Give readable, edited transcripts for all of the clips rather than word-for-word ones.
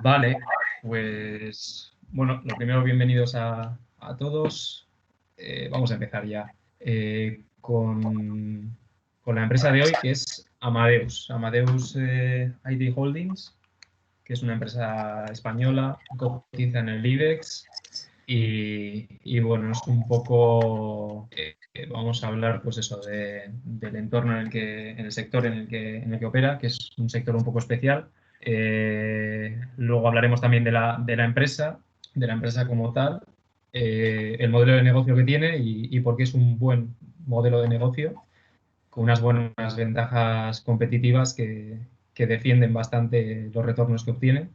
Vale, pues bueno, lo primero, bienvenidos a todos. Vamos a empezar ya con la empresa de hoy, que es Amadeus. Amadeus IT Holdings, que es una empresa española, cotiza en el IBEX y bueno, es un poco, vamos a hablar pues eso, del entorno en el sector en el que opera, que es un sector un poco especial. Luego hablaremos también de la empresa como tal, el modelo de negocio que tiene y por qué es un buen modelo de negocio, con unas buenas ventajas competitivas que defienden bastante los retornos que obtiene.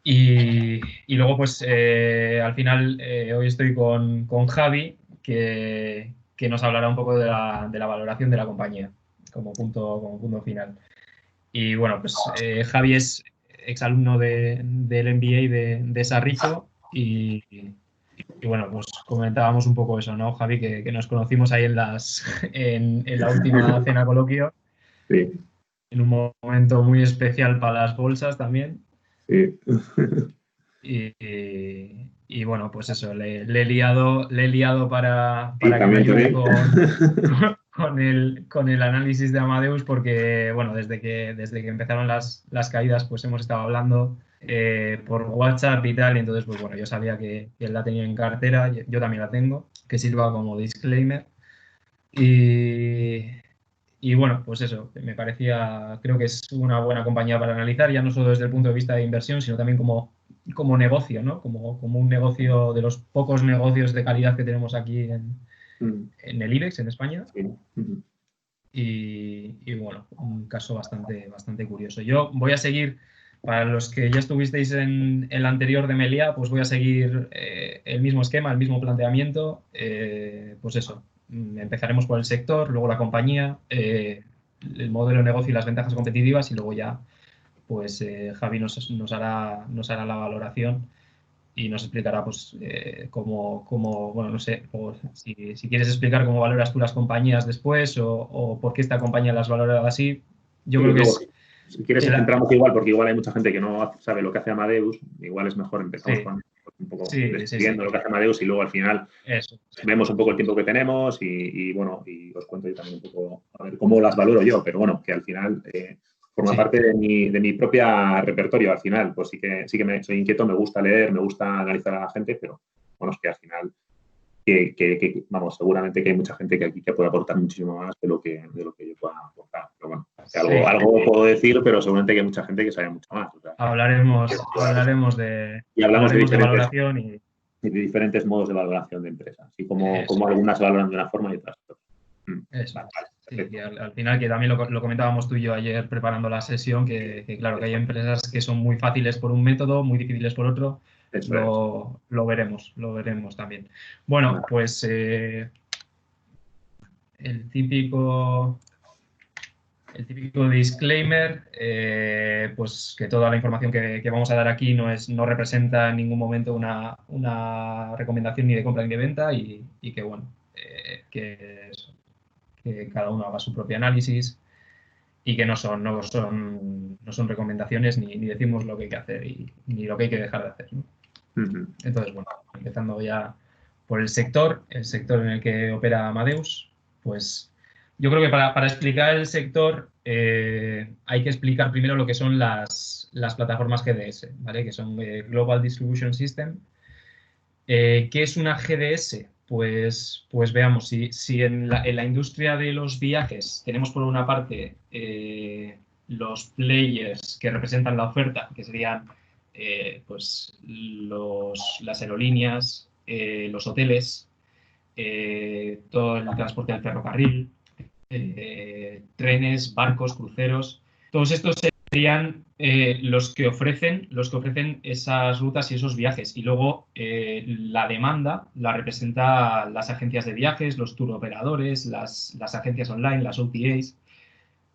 Y luego, pues al final, hoy estoy con Javi, que nos hablará un poco de la valoración de la compañía como punto final. Y bueno, pues Javi es exalumno del MBA de Sarrico y bueno, pues comentábamos un poco eso, ¿no, Javi? Que nos conocimos ahí en la última cena coloquio, Sí, en un momento muy especial para las bolsas también. sí. Y bueno, pues eso, le he liado Y para que me también, ayude también. con el análisis de Amadeus, porque bueno, desde que empezaron las caídas, pues hemos estado hablando por WhatsApp y tal, y entonces, pues bueno, yo sabía que él la tenía en cartera, yo también la tengo, que sirva como disclaimer. Y, y bueno, pues eso, me parecía, creo que es una buena compañía para analizar, ya no solo desde el punto de vista de inversión, sino también como negocio, ¿no? Como un negocio de los pocos negocios de calidad que tenemos aquí Mm, en el IBEX, en España. sí. Mm, Y bueno, un caso bastante curioso. Yo voy a seguir, para los que ya estuvisteis en el anterior de Melia, pues voy a seguir el mismo esquema, el mismo planteamiento. Pues eso, empezaremos por el sector, luego la compañía, el modelo de negocio y las ventajas competitivas, y luego ya pues Javi nos hará la valoración y nos explicará pues bueno, no sé, o si quieres explicar cómo valoras tú las compañías después o por qué esta compañía las valora así. Yo Sí, creo que luego, es si quieres, el, centramos igual, porque igual hay mucha gente que no sabe lo que hace Amadeus. Igual es mejor empezamos sí, con un poco sí, sí, sí, describiendo lo que hace Amadeus y luego al final eso, vemos un poco el tiempo que tenemos y bueno, y os cuento yo también un poco a ver cómo las valoro yo, pero bueno, que al final forma sí, parte de mi propia repertorio. Al final, pues sí que soy inquieto, me gusta leer, me gusta analizar a la gente, pero bueno, es que al final vamos, seguramente que hay mucha gente que aquí que puede aportar muchísimo más de lo que yo pueda aportar. Pero bueno, que algo, sí. algo puedo decir, pero seguramente que hay mucha gente que sabe mucho más. O sea, Hablaremos, hablaremos de, y hablamos de hablaremos de diferentes, valoración y de diferentes modos de valoración de empresas, así como eso. algunas se valoran de una forma y otras de otra. Eso Vale, es. vale, Sí, que perfecto. al final, que también lo comentábamos tú y yo ayer preparando la sesión, que claro, que hay empresas que son muy fáciles por un método, muy difíciles por otro. Eso es. Lo veremos también. Bueno, Vale. pues el típico, el típico disclaimer, pues que toda la información que vamos a dar aquí no representa en ningún momento una recomendación ni de compra ni de venta y que bueno, que cada uno haga su propio análisis y que no son recomendaciones ni decimos lo que hay que hacer ni lo que hay que dejar de hacer, ¿no? Ujú. Entonces, bueno, empezando ya por el sector en el que opera Amadeus, pues yo creo que para explicar el sector hay que explicar primero lo que son las plataformas GDS, ¿vale? Que son Global Distribution System. ¿Qué es una GDS? Pues veamos, si en la industria de los viajes tenemos por una parte los players que representan la oferta, que serían pues las aerolíneas, los hoteles, todo el transporte del ferrocarril, trenes, barcos, cruceros, todos estos serían los que ofrecen esas rutas y esos viajes. Y luego la demanda la representa las agencias de viajes, los tour operadores, las agencias online, las OTAs.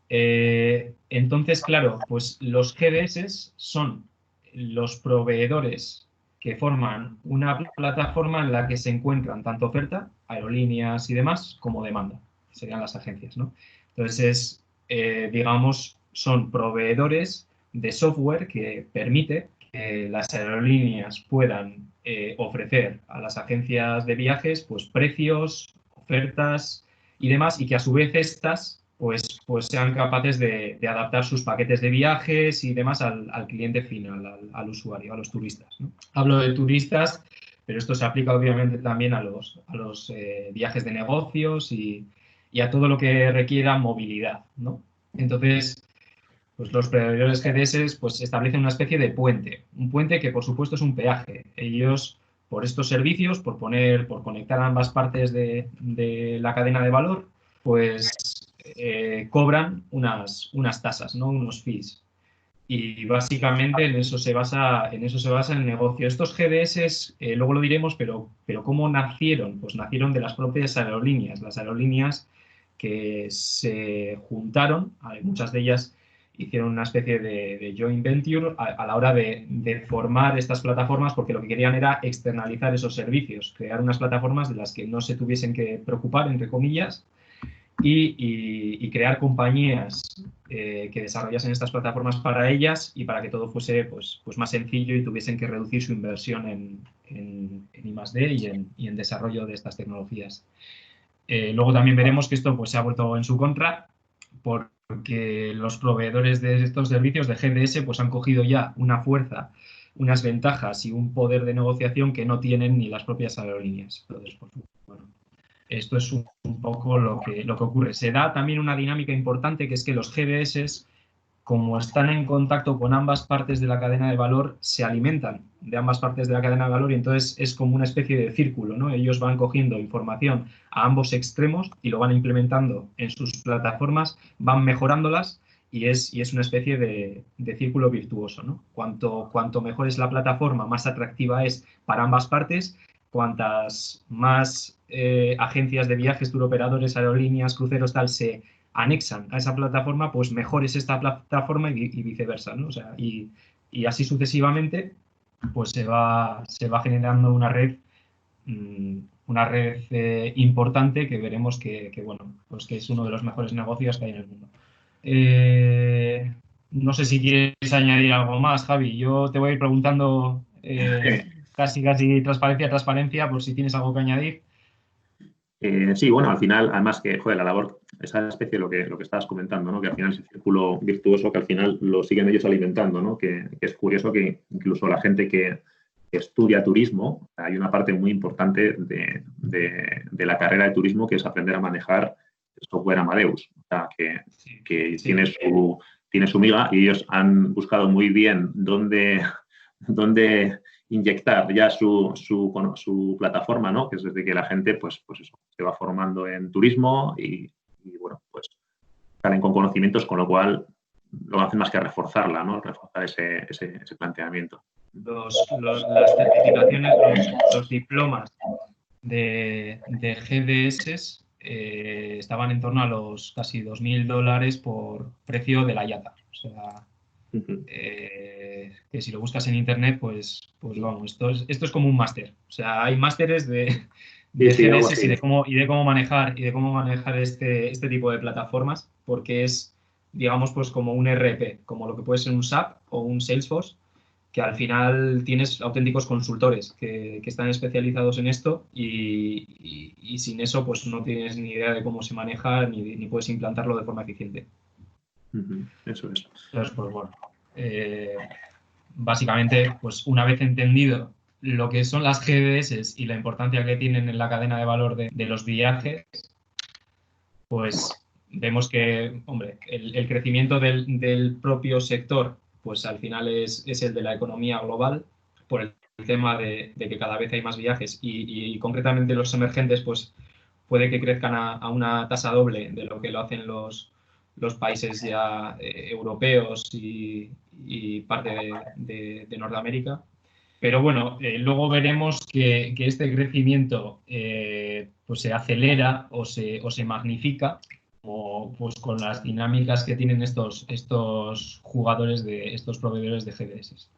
Entonces, claro, pues los GDS son los proveedores que forman una plataforma en la que se encuentran tanto oferta, aerolíneas y demás, como demanda. Serían las agencias, ¿no? Entonces, digamos, son proveedores de software que permite que las aerolíneas puedan ofrecer a las agencias de viajes pues precios, ofertas y demás, y que a su vez estas pues sean capaces de adaptar sus paquetes de viajes y demás al cliente final, al usuario, a los turistas, ¿no? Hablo de turistas, pero esto se aplica obviamente también a los viajes de negocios y a todo lo que requiera movilidad, ¿no? Entonces, pues los proveedores GDS pues establecen una especie de puente, un puente que por supuesto es un peaje. Ellos, por estos servicios, por conectar ambas partes de la cadena de valor, pues cobran unas tasas, ¿no? Unos fees. Y básicamente en eso se basa el negocio. Estos GDS, luego lo diremos, pero ¿cómo nacieron? Pues nacieron de las propias aerolíneas. Las aerolíneas que se juntaron, muchas de ellas hicieron una especie de joint venture a la hora de formar estas plataformas, porque lo que querían era externalizar esos servicios, crear unas plataformas de las que no se tuviesen que preocupar, entre comillas, y crear compañías que desarrollasen estas plataformas para ellas y para que todo fuese pues más sencillo y tuviesen que reducir su inversión en I+D y en desarrollo de estas tecnologías. Luego también veremos que esto pues se ha vuelto en su contra, porque los proveedores de estos servicios de GDS pues han cogido ya una fuerza, unas ventajas y un poder de negociación que no tienen ni las propias aerolíneas. Entonces, pues, bueno, esto es un poco lo que ocurre. Se da también una dinámica importante, que es que los GDS, como están en contacto con ambas partes de la cadena de valor, se alimentan de ambas partes de la cadena de valor y entonces es como una especie de círculo, ¿no? Ellos van cogiendo información a ambos extremos y lo van implementando en sus plataformas, van mejorándolas y es una especie de círculo virtuoso, ¿no? Cuanto mejor es la plataforma, más atractiva es para ambas partes. Cuantas más agencias de viajes, turoperadores, aerolíneas, cruceros, tal, se anexan a esa plataforma, pues mejor es esta plataforma y viceversa, ¿no? O sea, y así sucesivamente, pues se va generando una red importante que veremos que, bueno, pues que es uno de los mejores negocios que hay en el mundo. No sé si quieres añadir algo más, Javi. Yo te voy a ir preguntando casi transparencia, por si tienes algo que añadir. Sí, bueno, al final, además que, joder, la labor, esa especie de lo que estabas comentando, ¿no? Que al final es el círculo virtuoso que al final lo siguen ellos alimentando, ¿no? Que es curioso que incluso la gente que estudia turismo, hay una parte muy importante de la carrera de turismo que es aprender a manejar el software Amadeus, o sea, que sí. Tiene su miga y ellos han buscado muy bien dónde inyectar ya su plataforma, ¿no? Que es desde que la gente, pues eso, se va formando en turismo y bueno, pues salen con conocimientos, con lo cual no hacen más que reforzarla, ¿no? Reforzar ese planteamiento. Las certificaciones, los diplomas de GDS estaban en torno a los casi $2.000 por precio de la IATA. O sea, que si lo buscas en internet, pues vamos, esto es como un máster. O sea, hay másteres de GDS y de cómo manejar este tipo de plataformas, porque es, digamos, pues como un ERP, como lo que puede ser un SAP o un Salesforce, que al final tienes auténticos consultores que están especializados en esto y sin eso pues no tienes ni idea de cómo se maneja ni puedes implantarlo de forma eficiente. Eso es. Entonces, pues bueno, básicamente, pues una vez entendido lo que son las GDS y la importancia que tienen en la cadena de valor de los viajes, pues vemos que, hombre, el crecimiento del propio sector, pues al final es el de la economía global, por el tema de que cada vez hay más viajes y concretamente los emergentes, pues puede que crezcan a una tasa doble de lo que lo hacen los países ya europeos y parte de Norteamérica. Pero bueno, luego veremos que este crecimiento pues se acelera o se magnifica pues con las dinámicas que tienen estos jugadores, estos proveedores de GDS.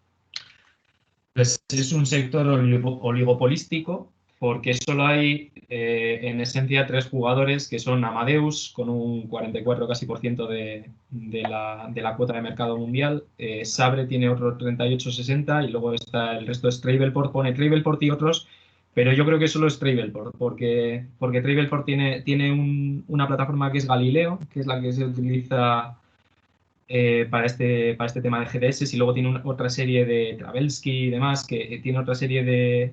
Pues es un sector oligopolístico porque solo hay en esencia 3 jugadores que son Amadeus con un 44 casi por ciento de la cuota de mercado mundial, Sabre tiene otro 38-60 y luego está el resto es Travelport, pone Travelport y otros, pero yo creo que solo es Travelport porque Travelport tiene una plataforma que es Galileo, que es la que se utiliza para este tema de GDS y luego tiene otra serie de Travelsky y demás, que tiene otra serie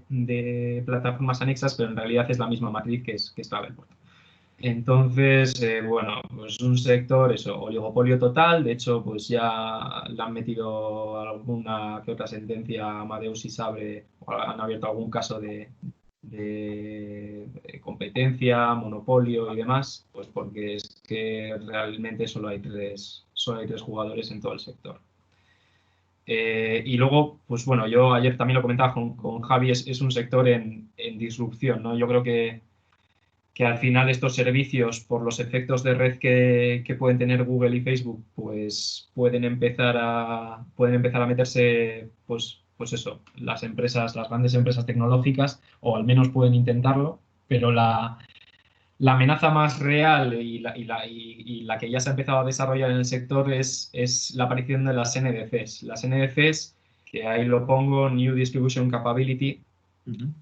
de plataformas anexas, pero en realidad es la misma matriz que es Travelport. Entonces, bueno, pues un sector, eso, oligopolio total. De hecho, pues ya le han metido alguna que otra sentencia a Amadeus y Sabre, o han abierto algún caso de competencia, monopolio y demás, pues porque es que realmente solo hay tres jugadores en todo el sector. Y luego, pues bueno, yo ayer también lo comentaba con Javi, es un sector en disrupción, ¿no? Yo creo que al final estos servicios, por los efectos de red que pueden tener Google y Facebook, pues pueden empezar a meterse, pues eso, las grandes empresas tecnológicas, o al menos pueden intentarlo, pero la amenaza más real y la que ya se ha empezado a desarrollar en el sector es la aparición de las NDCs. Las NDCs, que ahí lo pongo, New Distribution Capability,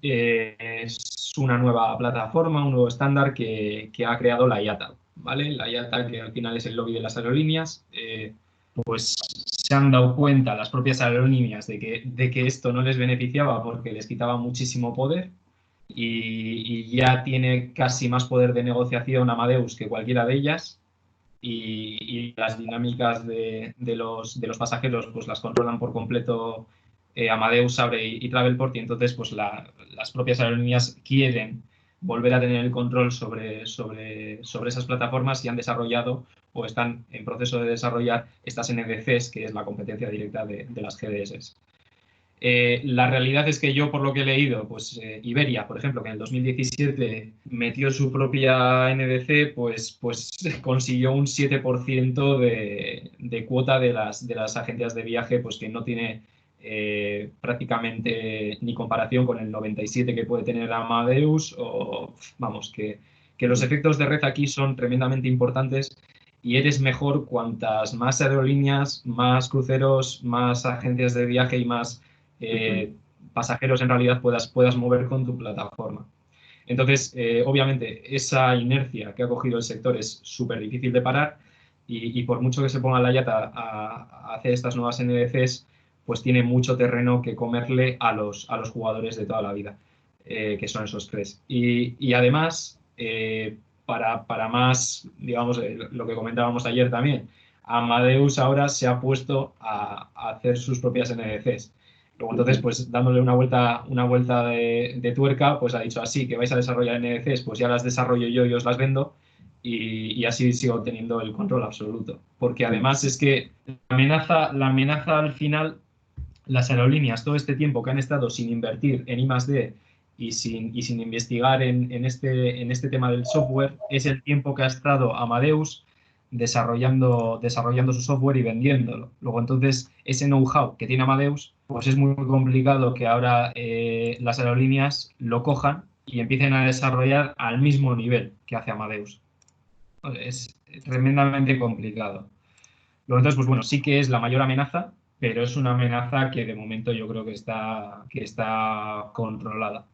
es una nueva plataforma, un nuevo estándar que ha creado la IATA, ¿vale? La IATA, que al final es el lobby de las aerolíneas, pues se han dado cuenta las propias aerolíneas de que esto no les beneficiaba porque les quitaba muchísimo poder y ya tiene casi más poder de negociación Amadeus que cualquiera de ellas y las dinámicas de los pasajeros pues las controlan por completo Amadeus, Sabre y Travelport, y entonces pues las propias aerolíneas quieren volver a tener el control sobre esas plataformas y han desarrollado o están en proceso de desarrollar estas NDCs, que es la competencia directa de las GDS. La realidad es que yo, por lo que he leído, pues Iberia, por ejemplo, que en el 2017 metió su propia NDC, pues consiguió un 7% de cuota de las agencias de viaje, pues que no tiene prácticamente ni comparación con el 97% que puede tener Amadeus, o vamos, que los efectos de red aquí son tremendamente importantes y eres mejor cuantas más aerolíneas, más cruceros, más agencias de viaje y más pasajeros en realidad puedas mover con tu plataforma. Entonces, obviamente, esa inercia que ha cogido el sector es súper difícil de parar y por mucho que se ponga la IATA a hacer estas nuevas NDCs, pues tiene mucho terreno que comerle a los jugadores de toda la vida, que son esos tres. Y además, para más, digamos, lo que comentábamos ayer también, Amadeus ahora se ha puesto a hacer sus propias NDCs. Luego, entonces, pues dándole una vuelta de tuerca, pues ha dicho así, que vais a desarrollar NDCs, pues ya las desarrollo yo y os las vendo y así sigo teniendo el control absoluto. Porque además es que la amenaza al final, las aerolíneas, todo este tiempo que han estado sin invertir en I+D y sin investigar en este tema del software, es el tiempo que ha estado Amadeus desarrollando su software y vendiéndolo. Luego, entonces, ese know-how que tiene Amadeus, pues es muy complicado que ahora las aerolíneas lo cojan y empiecen a desarrollar al mismo nivel que hace Amadeus. Es tremendamente complicado. Luego, entonces, pues bueno, sí que es la mayor amenaza, pero es una amenaza que de momento yo creo que está controlada.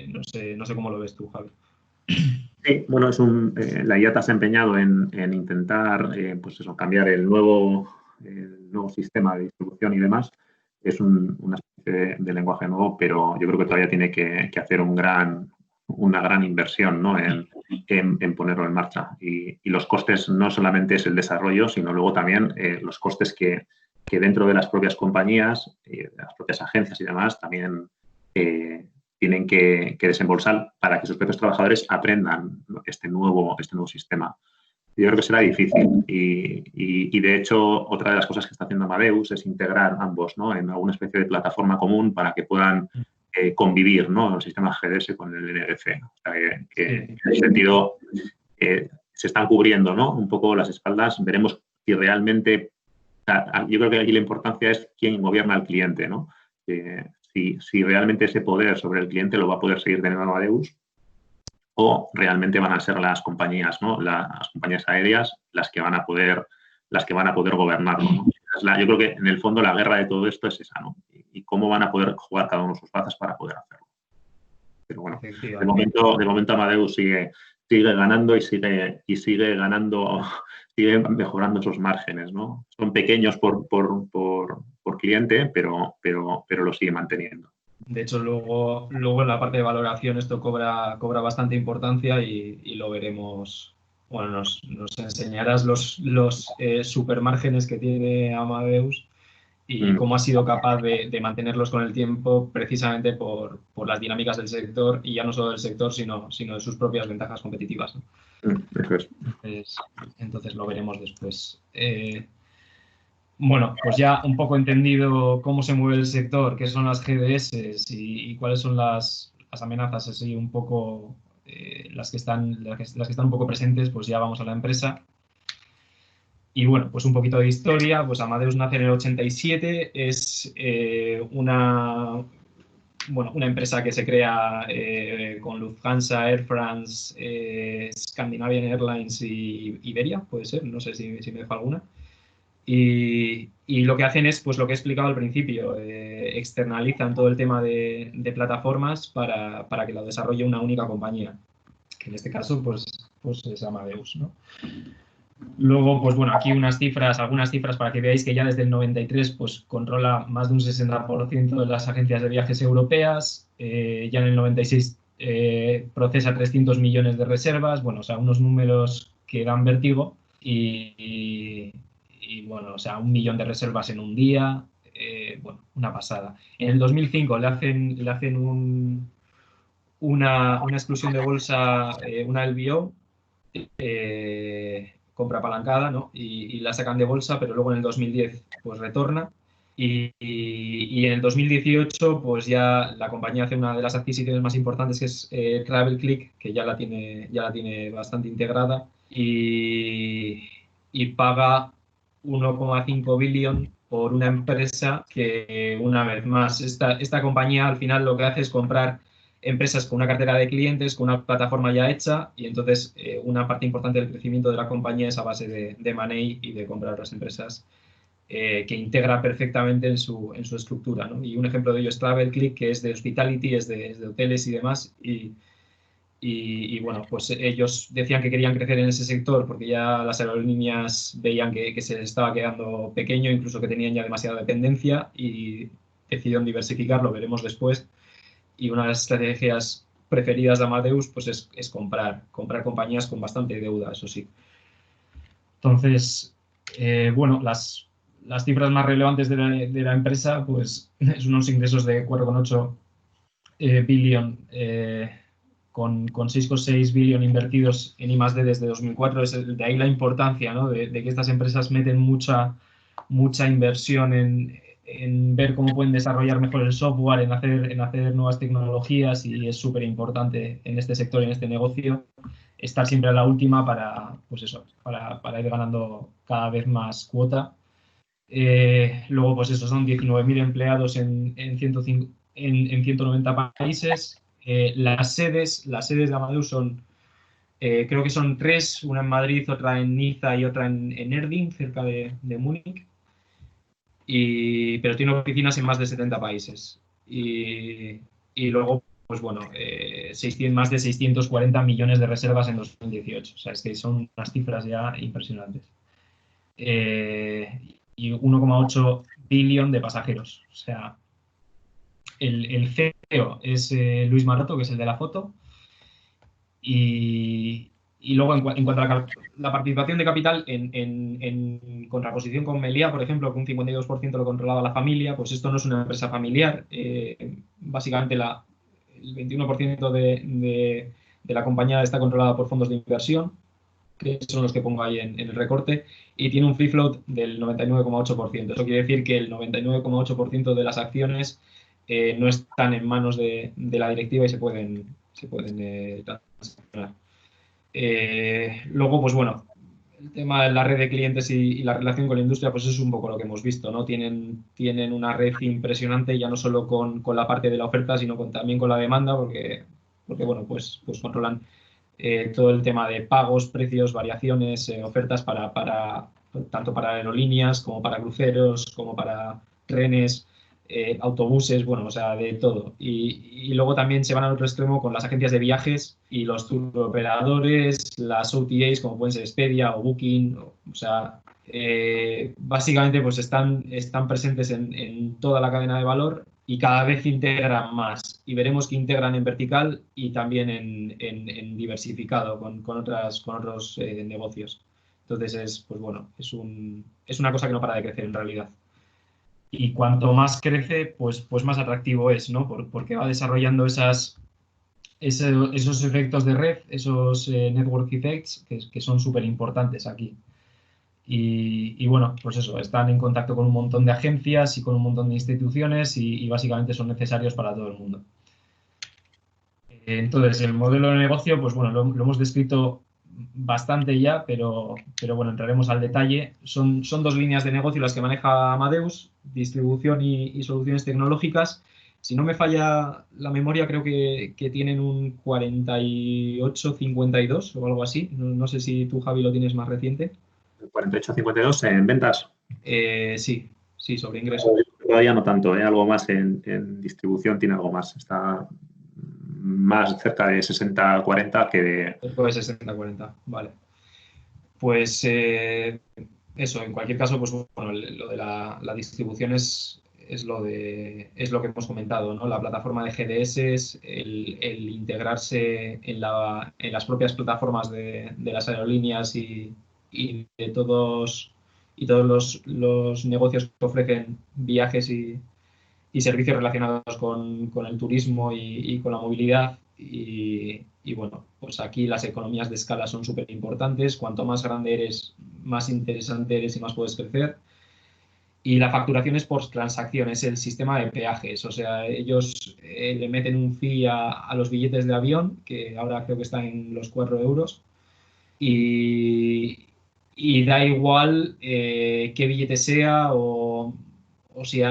No sé cómo lo ves tú, Javi. Sí, bueno, la IATA se ha empeñado en intentar pues eso, cambiar el nuevo sistema de distribución y demás. Es una especie de lenguaje nuevo, pero yo creo que todavía tiene que hacer una gran inversión, ¿no? en ponerlo en marcha. Y los costes no solamente es el desarrollo, sino luego también los costes que dentro de las propias compañías, de las propias agencias y demás, también tienen que desembolsar para que sus propios trabajadores aprendan este nuevo sistema. Yo creo que será difícil y de hecho, otra de las cosas que está haciendo Amadeus es integrar ambos, ¿no? en alguna especie de plataforma común para que puedan convivir, ¿no? el sistema GDS con el NDC. O sea, que en ese sentido se están cubriendo, ¿no? un poco las espaldas. Veremos si realmente... yo creo que aquí la importancia es quién gobierna al cliente, ¿no? si realmente ese poder sobre el cliente lo va a poder seguir teniendo Amadeus o realmente van a ser las compañías, ¿no? Las compañías aéreas las que van a poder gobernarlo, ¿no? Yo creo que en el fondo la guerra de todo esto es esa, ¿no? Y cómo van a poder jugar cada uno sus bazas para poder hacerlo. Pero bueno, de momento Amadeus sigue ganando y sigue ganando, sigue mejorando sus márgenes, ¿no? Son pequeños por cliente, pero lo sigue manteniendo. De hecho, luego en la parte de valoración esto cobra bastante importancia y lo veremos. Bueno, nos enseñarás los supermárgenes que tiene Amadeus y cómo ha sido capaz de mantenerlos con el tiempo precisamente por las dinámicas del sector, y ya no solo del sector, sino de sus propias ventajas competitivas, ¿no? Eso es. Entonces lo veremos después. Bueno, pues ya un poco entendido cómo se mueve el sector, qué son las GDS y cuáles son las amenazas, así un poco las que están un poco presentes, pues ya vamos a la empresa. Y bueno, pues un poquito de historia. Pues Amadeus nace en el 87, es una empresa que se crea con Lufthansa, Air France, Scandinavian Airlines y Iberia, puede ser, no sé si me dejo alguna. Y lo que hacen es, pues lo que he explicado al principio, externalizan todo el tema de plataformas para que lo desarrolle una única compañía, que en este caso pues es Amadeus, ¿no? Luego, pues bueno, aquí algunas cifras para que veáis que ya desde el 93 pues controla más de un 60% de las agencias de viajes europeas, ya en el 96 procesa 300 millones de reservas, bueno, o sea, unos números que dan vértigo y bueno, o sea, 1 millón de reservas en un día, bueno, una pasada. En el 2005 le hacen una exclusión de bolsa, una LBO, compra apalancada, ¿no? Y la sacan de bolsa, pero luego en el 2010 pues retorna y en el 2018 pues ya la compañía hace una de las adquisiciones más importantes, que es TravelClick, que ya la tiene bastante integrada y paga 1,5 billón por una empresa que, una vez más, esta compañía al final lo que hace es comprar empresas con una cartera de clientes, con una plataforma ya hecha, y entonces una parte importante del crecimiento de la compañía es a base de M&A y de comprar otras empresas que integra perfectamente en su estructura, ¿no? Y un ejemplo de ello es TravelClick, que es de hospitality, es de hoteles y demás, y bueno, pues ellos decían que querían crecer en ese sector porque ya las aerolíneas veían que se les estaba quedando pequeño, incluso que tenían ya demasiada dependencia, y decidieron diversificar, lo veremos después. Y una de las estrategias preferidas de Amadeus pues es comprar compañías con bastante deuda, eso sí. Entonces, bueno, las cifras más relevantes de la empresa pues son unos ingresos de 4,8 billón, con 6,6 billón invertidos en I+D desde 2004. De ahí la importancia, ¿no? de que estas empresas meten mucha inversión en ver cómo pueden desarrollar mejor el software, en hacer nuevas tecnologías, y es súper importante en este sector, en este negocio, estar siempre a la última para ir ganando cada vez más cuota. Luego, pues eso, son 19.000 empleados en 190 países. Las sedes de Amadeus son, creo que son 3, una en Madrid, otra en Niza y otra en Erding, cerca de Múnich. Pero tiene oficinas en más de 70 países. Y luego, pues bueno, más de 640 millones de reservas en 2018. O sea, es que son unas cifras ya impresionantes. Y 1,8 billón de pasajeros. O sea, el CEO es Luis Maroto, que es el de la foto. Y luego, en cuanto a la participación de capital, en contraposición con Meliá, por ejemplo, que un 52% lo controlaba la familia, pues esto no es una empresa familiar. Básicamente el 21% de la compañía está controlada por fondos de inversión, que son los que pongo ahí en el recorte, y tiene un free float del 99,8%. Eso quiere decir que el 99,8% de las acciones no están en manos de la directiva y se pueden transaccionar. Luego, pues bueno, el tema de la red de clientes y la relación con la industria, pues es un poco lo que hemos visto, ¿no? Tienen una red impresionante, ya no solo con la parte de la oferta, sino también con la demanda, porque bueno, pues controlan todo el tema de pagos, precios, variaciones, ofertas tanto para aerolíneas como para cruceros, como para trenes, autobuses, bueno, o sea, de todo. Y luego también se van al otro extremo con las agencias de viajes y los turoperadores, las OTAs, como pueden ser Expedia o Booking, o sea, básicamente pues están presentes en toda la cadena de valor y cada vez integran más. Y veremos que integran en vertical y también en diversificado con otros negocios. Entonces, pues bueno, es una cosa que no para de crecer en realidad. Y cuanto más crece, pues más atractivo es, ¿no? Porque va desarrollando esos efectos de red, esos network effects, que son súper importantes aquí. Y bueno, pues eso, están en contacto con un montón de agencias y con un montón de instituciones y básicamente son necesarios para todo el mundo. Entonces, el modelo de negocio, pues bueno, lo hemos descrito bastante ya, pero bueno, entraremos al detalle. Son dos líneas de negocio las que maneja Amadeus, distribución y soluciones tecnológicas. Si no me falla la memoria, creo que tienen un 48-52 o algo así. No sé si tú, Javi, lo tienes más reciente. 48,52 en ventas. Sí, sobre ingresos. Todavía no tanto, algo más en distribución tiene algo más. Está más cerca de 60-40 que de... Después de 60-40, vale. Pues eso, en cualquier caso, pues bueno, lo de la distribución es lo que hemos comentado, ¿no? La plataforma de GDS es el integrarse en las propias plataformas de las aerolíneas y de todos los negocios que ofrecen viajes y servicios relacionados con el turismo y con la movilidad. Y bueno, pues aquí las economías de escala son súper importantes. Cuanto más grande eres, más interesante eres y más puedes crecer. Y la facturación es por transacción, es el sistema de peajes. O sea, ellos le meten un fee a los billetes de avión, que ahora creo que están en los 4 euros. Y, y da igual qué billete sea o si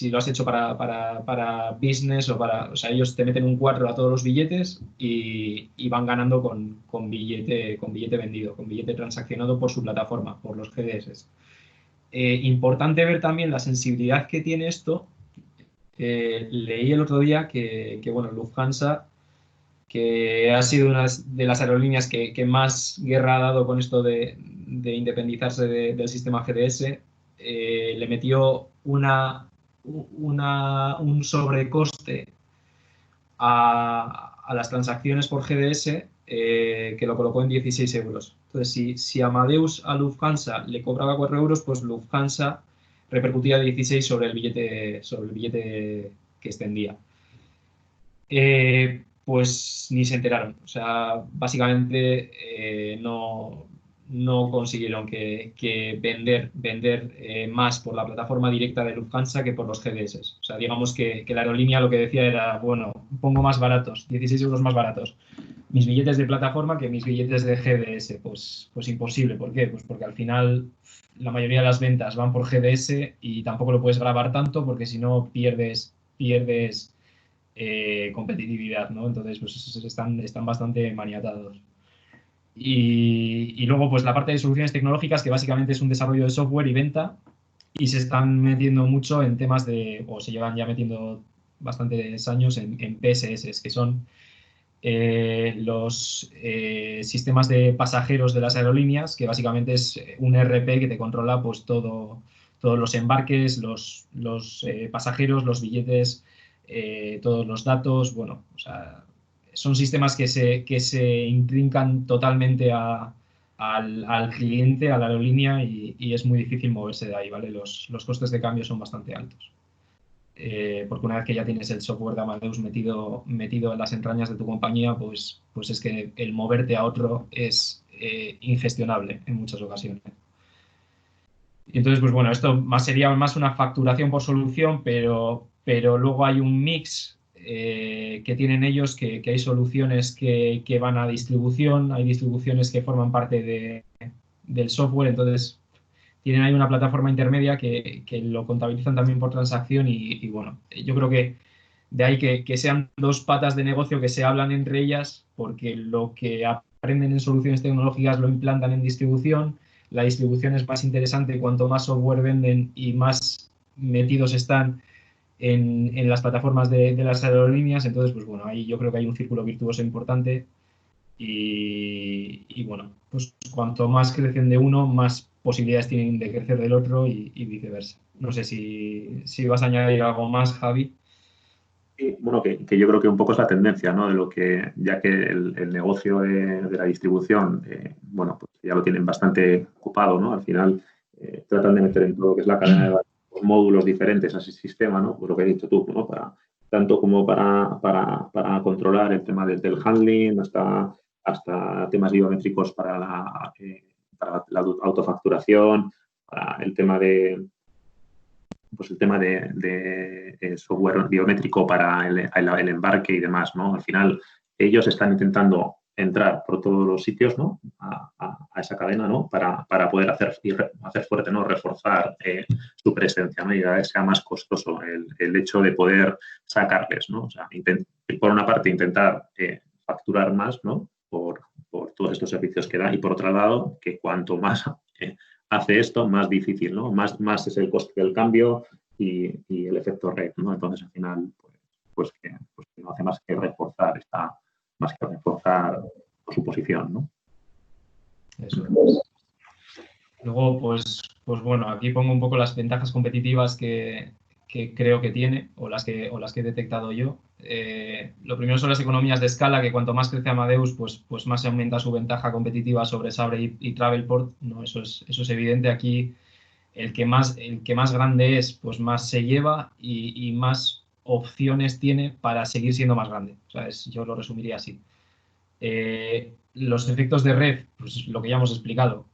lo has hecho para business o sea, ellos te meten un 4 a todos los billetes y van ganando con billete vendido, con billete transaccionado por su plataforma, por los GDS. Importante ver también la sensibilidad que tiene esto. Leí el otro día que bueno, Lufthansa, que ha sido una de las aerolíneas que más guerra ha dado con esto de independizarse del sistema GDS, le metió un sobrecoste a las transacciones por GDS que lo colocó en 16 euros. Entonces, si Amadeus a Lufthansa le cobraba 4 euros, pues Lufthansa repercutía 16 sobre el billete que extendía. Pues ni se enteraron. O sea, básicamente no consiguieron que vender más por la plataforma directa de Lufthansa que por los GDS. O sea, digamos que la aerolínea lo que decía era, bueno, pongo más baratos, 16 euros más baratos mis billetes de plataforma que mis billetes de GDS. Pues imposible. ¿Por qué? Pues porque al final la mayoría de las ventas van por GDS y tampoco lo puedes grabar tanto porque si no pierdes competitividad, ¿no? Entonces, pues están bastante maniatados. Y luego, pues la parte de soluciones tecnológicas, que básicamente es un desarrollo de software y venta, y se están metiendo mucho en temas o se llevan ya metiendo bastantes años en PSS, que son los sistemas de pasajeros de las aerolíneas, que básicamente es un ERP que te controla pues todos los embarques, los pasajeros, los billetes, todos los datos. Bueno, o sea, son sistemas que se intrincan totalmente al cliente, a la aerolínea, y es muy difícil moverse de ahí, ¿vale? Los costes de cambio son bastante altos. Porque una vez que ya tienes el software de Amadeus metido en las entrañas de tu compañía, pues es que el moverte a otro es ingestionable en muchas ocasiones. Y entonces, pues bueno, esto sería más una facturación por solución, pero luego hay un mix que tienen ellos, que hay soluciones que van a distribución, hay distribuciones que forman parte del software, entonces tienen ahí una plataforma intermedia que lo contabilizan también por transacción y bueno, yo creo que de ahí que sean dos patas de negocio que se hablan entre ellas, porque lo que aprenden en soluciones tecnológicas lo implantan en distribución. La distribución es más interesante cuanto más software venden y más metidos están en las plataformas de las aerolíneas. Entonces, pues bueno, ahí yo creo que hay un círculo virtuoso importante y bueno, pues cuanto más crecen de uno, más posibilidades tienen de crecer del otro y viceversa. No sé si vas a añadir algo más, Javi. Sí, bueno, que yo creo que un poco es la tendencia, ¿no? De lo que, ya que el negocio de la distribución, bueno, pues ya lo tienen bastante ocupado, ¿no? Al final tratan de meter en todo lo que es la cadena de valor, módulos diferentes a ese sistema, ¿no? Pues lo que has dicho tú, ¿no? Tanto como para controlar el tema del handling, hasta temas biométricos para la autofacturación, para el tema de software biométrico para el embarque y demás, ¿no? Al final, ellos están intentando entrar por todos los sitios, ¿no? A esa cadena, ¿no? Para poder hacer fuerte, ¿no? Reforzar su presencia, ¿no? Y cada vez sea más costoso el hecho de poder sacarles, ¿no? O sea, por una parte, intentar facturar más, ¿no? Por todos estos servicios que da y por otro lado, que cuanto más hace esto, más difícil, ¿no? Más es el coste del cambio y el efecto red, ¿no? Entonces, al final, pues que no hace más que reforzar su posición, ¿no? Eso es. Luego, pues bueno, aquí pongo un poco las ventajas competitivas que creo que tiene o las que he detectado yo. Lo primero son las economías de escala, que cuanto más crece Amadeus, pues más se aumenta su ventaja competitiva sobre Sabre y Travelport, ¿no? Eso es evidente. Aquí el que más grande es, pues más se lleva y más opciones tiene para seguir siendo más grande. O sea, yo lo resumiría así. Los efectos de red, pues lo que ya hemos explicado.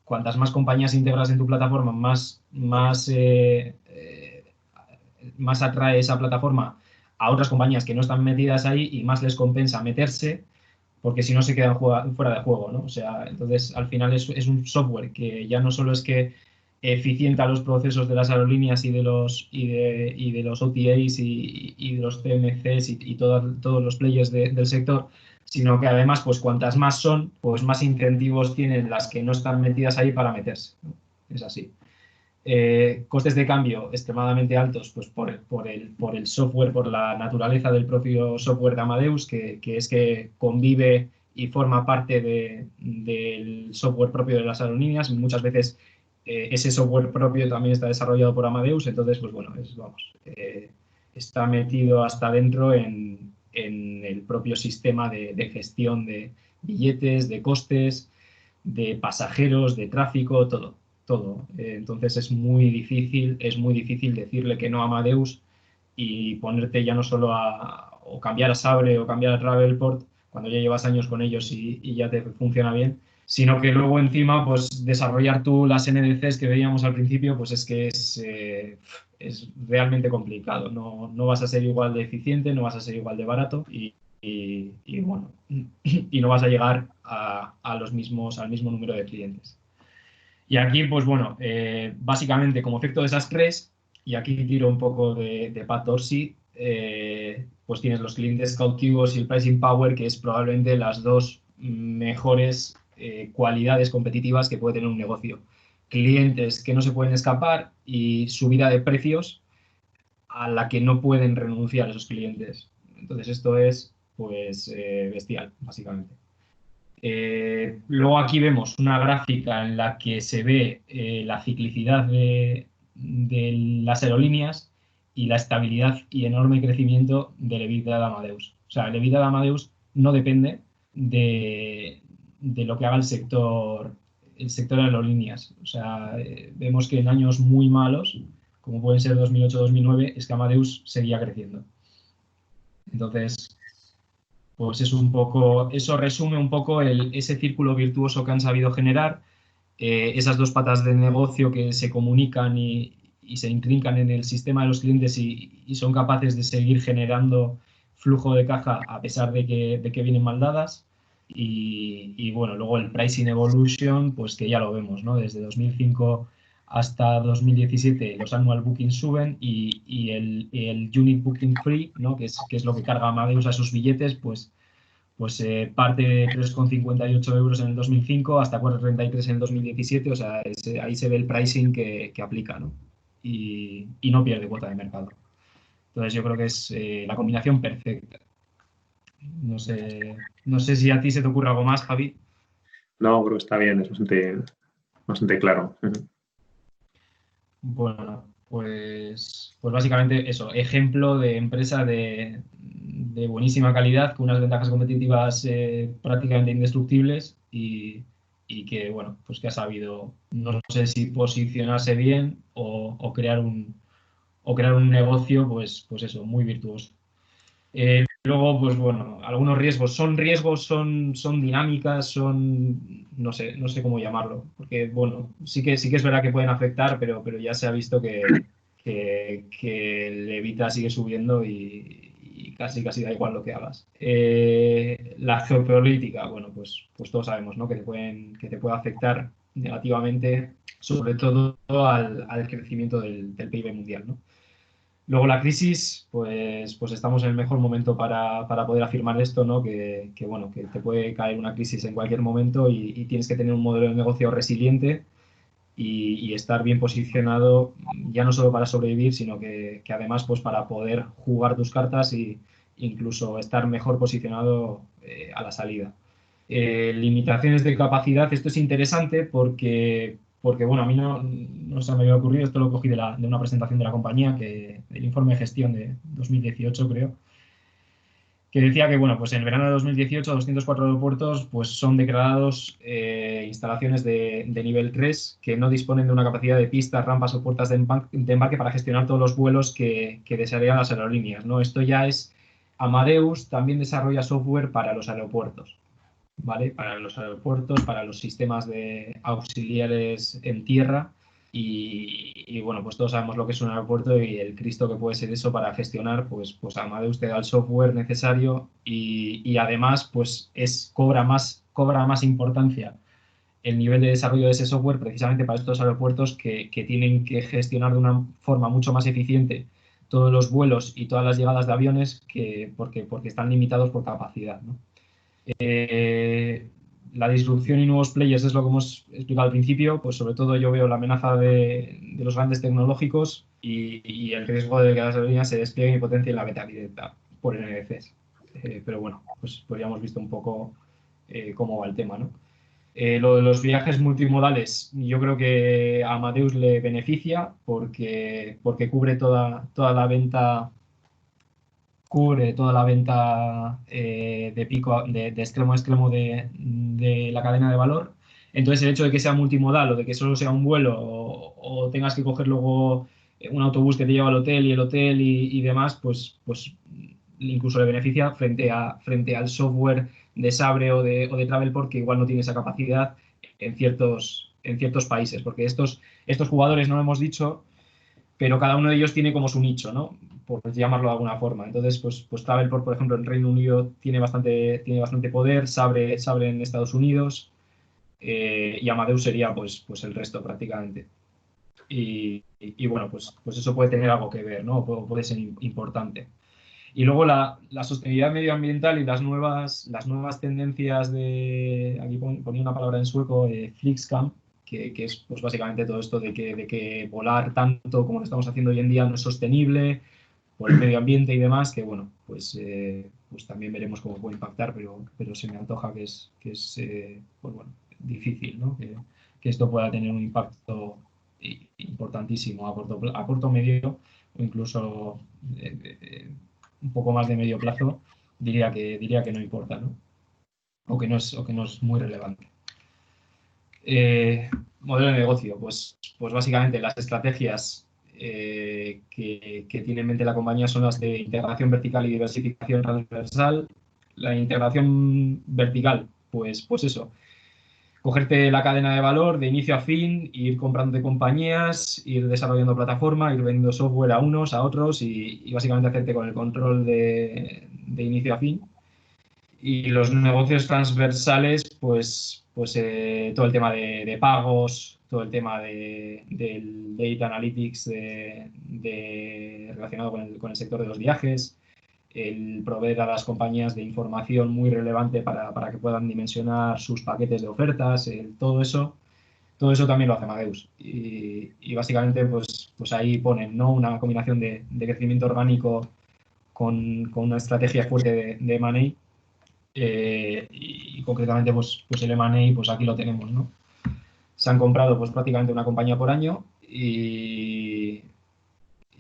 Cuantas más compañías integras en tu plataforma, más atrae esa plataforma a otras compañías que no están metidas ahí y más les compensa meterse, porque si no se quedan fuera de juego, ¿no? O sea, entonces al final es un software que ya no solo es que eficienta los procesos de las aerolíneas y de los OTAs y de los CMCs y todos los players del sector, sino que además, pues cuantas más son, pues más incentivos tienen las que no están metidas ahí para meterse, ¿no? Es así. Costes de cambio extremadamente altos, pues por el software, por la naturaleza del propio software de Amadeus, que es que convive y forma parte del software propio de las aerolíneas. Muchas veces ese software propio también está desarrollado por Amadeus, entonces, pues bueno, está metido hasta dentro en el propio sistema de gestión de billetes, de costes, de pasajeros, de tráfico, todo. Entonces es muy difícil decirle que no a Amadeus y ponerte ya no solo o cambiar a Sabre o cambiar a Travelport cuando ya llevas años con ellos y ya te funciona bien, sino que luego encima pues desarrollar tú las NDCs que veíamos al principio, pues es que es realmente complicado. No vas a ser igual de eficiente, no vas a ser igual de barato y bueno, y no vas a llegar al mismo número de clientes. Y aquí, pues bueno, básicamente como efecto de esas tres, y aquí tiro un poco de Pat Dorsey, pues tienes los clientes cautivos y el pricing power, que es probablemente las dos mejores cualidades competitivas que puede tener un negocio. Clientes que no se pueden escapar y subida de precios a la que no pueden renunciar esos clientes. Entonces esto es pues bestial, básicamente. Luego aquí vemos una gráfica en la que se ve la ciclicidad de las aerolíneas y la estabilidad y enorme crecimiento del EBITDA de Amadeus. O sea, el EBITDA de Amadeus no depende de lo que haga el sector de aerolíneas. O sea, vemos que en años muy malos, como pueden ser 2008-2009, es que Amadeus seguía creciendo. Entonces, pues es un poco, eso resume un poco ese círculo virtuoso que han sabido generar, esas dos patas del negocio que se comunican y y se intrincan en el sistema de los clientes y son capaces de seguir generando flujo de caja a pesar de que vienen mal dadas. Y bueno, luego el pricing evolution, pues que ya lo vemos, ¿no? Desde 2005 hasta 2017 los annual bookings suben y el unit booking free, ¿no? que es lo que carga Amadeus a sus billetes, pues parte de 3,58 euros en el 2005 hasta 4,33 en el 2017, o sea, ahí se ve el pricing que aplica, ¿no? Y no pierde cuota de mercado. Entonces yo creo que es la combinación perfecta. No sé si a ti se te ocurre algo más, Javi. No, creo que está bien, es bastante claro. Bueno, pues básicamente eso, ejemplo de empresa de buenísima calidad, con unas ventajas competitivas prácticamente indestructibles y que, bueno, pues que ha sabido, no sé si posicionarse bien o crear un negocio, pues eso, muy virtuoso. Luego, pues bueno, algunos riesgos. Son dinámicas, no sé cómo llamarlo. Porque, bueno, sí que es verdad que pueden afectar, pero ya se ha visto que el Evita sigue subiendo y casi da igual lo que hagas. La geopolítica, bueno, pues todos sabemos, ¿no? Que te puede afectar negativamente, sobre todo al crecimiento del PIB mundial, ¿no? Luego la crisis, pues estamos en el mejor momento para poder afirmar esto, ¿no? Bueno, que te puede caer una crisis en cualquier momento y tienes que tener un modelo de negocio resiliente y estar bien posicionado, ya no solo para sobrevivir, sino que además pues para poder jugar tus cartas e incluso estar mejor posicionado a la salida. Limitaciones de capacidad, esto es interesante porque bueno, a mí no se me había ocurrido, esto lo cogí de una presentación de la compañía, del informe de gestión de 2018, creo, que decía que, bueno, pues en el verano de 2018 204 aeropuertos pues son declarados instalaciones de nivel 3 que no disponen de una capacidad de pistas, rampas o puertas de embarque para gestionar todos los vuelos que desearían las aerolíneas, ¿no? Esto ya es Amadeus, también desarrolla software para los aeropuertos. ¿Vale? Para los aeropuertos, para los sistemas de auxiliares en tierra y bueno, pues todos sabemos lo que es un aeropuerto y el Cristo que puede ser eso para gestionar, pues Amadeus te da el software necesario y además pues cobra más importancia el nivel de desarrollo de ese software precisamente para estos aeropuertos que tienen que gestionar de una forma mucho más eficiente todos los vuelos y todas las llegadas de aviones porque están limitados por capacidad, ¿no? La disrupción y nuevos players es lo que hemos explicado al principio, pues sobre todo yo veo la amenaza de los grandes tecnológicos y el riesgo de que las aerolíneas se desplieguen y potencien la beta directa por NDCs. Pero bueno, pues ya hemos visto un poco cómo va el tema, ¿no? Lo de los viajes multimodales, yo creo que a Amadeus le beneficia porque cubre toda la venta de pico, de extremo a extremo de la cadena de valor. Entonces, el hecho de que sea multimodal o de que solo sea un vuelo o tengas que coger luego un autobús que te lleva al hotel y el hotel y demás, pues incluso le beneficia frente al software de Sabre o de Travelport, que igual no tiene esa capacidad en ciertos países, porque estos jugadores, no lo hemos dicho, pero cada uno de ellos tiene como su nicho, ¿no? Por llamarlo de alguna forma. Entonces, pues Travelport, por ejemplo, en Reino Unido tiene bastante poder, Sabre en Estados Unidos y Amadeus sería pues el resto prácticamente. Y bueno, pues eso puede tener algo que ver, ¿no? Puede ser importante. Y luego la sostenibilidad medioambiental y las nuevas tendencias aquí ponía una palabra en sueco, Flixcamp, que es pues básicamente todo esto de que volar tanto como lo estamos haciendo hoy en día no es sostenible por el medio ambiente y demás, que bueno, pues también veremos cómo puede impactar, pero se me antoja que es pues bueno, difícil, ¿no? Que esto pueda tener un impacto importantísimo a corto medio o incluso un poco más de medio plazo, diría que no importa, ¿no? O que no es muy relevante. Modelo de negocio, pues básicamente las estrategias que tiene en mente la compañía son las de integración vertical y diversificación transversal. La integración vertical, pues eso, cogerte la cadena de valor de inicio a fin, ir comprando compañías, ir desarrollando plataforma, ir vendiendo software a unos, a otros y básicamente hacerte con el control de inicio a fin. Y los negocios transversales, pues todo el tema de pagos, todo el tema del data analytics relacionado con el sector de los viajes, el proveer a las compañías de información muy relevante para que puedan dimensionar sus paquetes de ofertas, todo eso también lo hace Amadeus. Y básicamente, pues ahí ponen, ¿no?, una combinación de crecimiento orgánico con una estrategia fuerte de M&A. Y concretamente, pues el M&A, pues aquí lo tenemos, ¿no? Se han comprado pues prácticamente una compañía por año y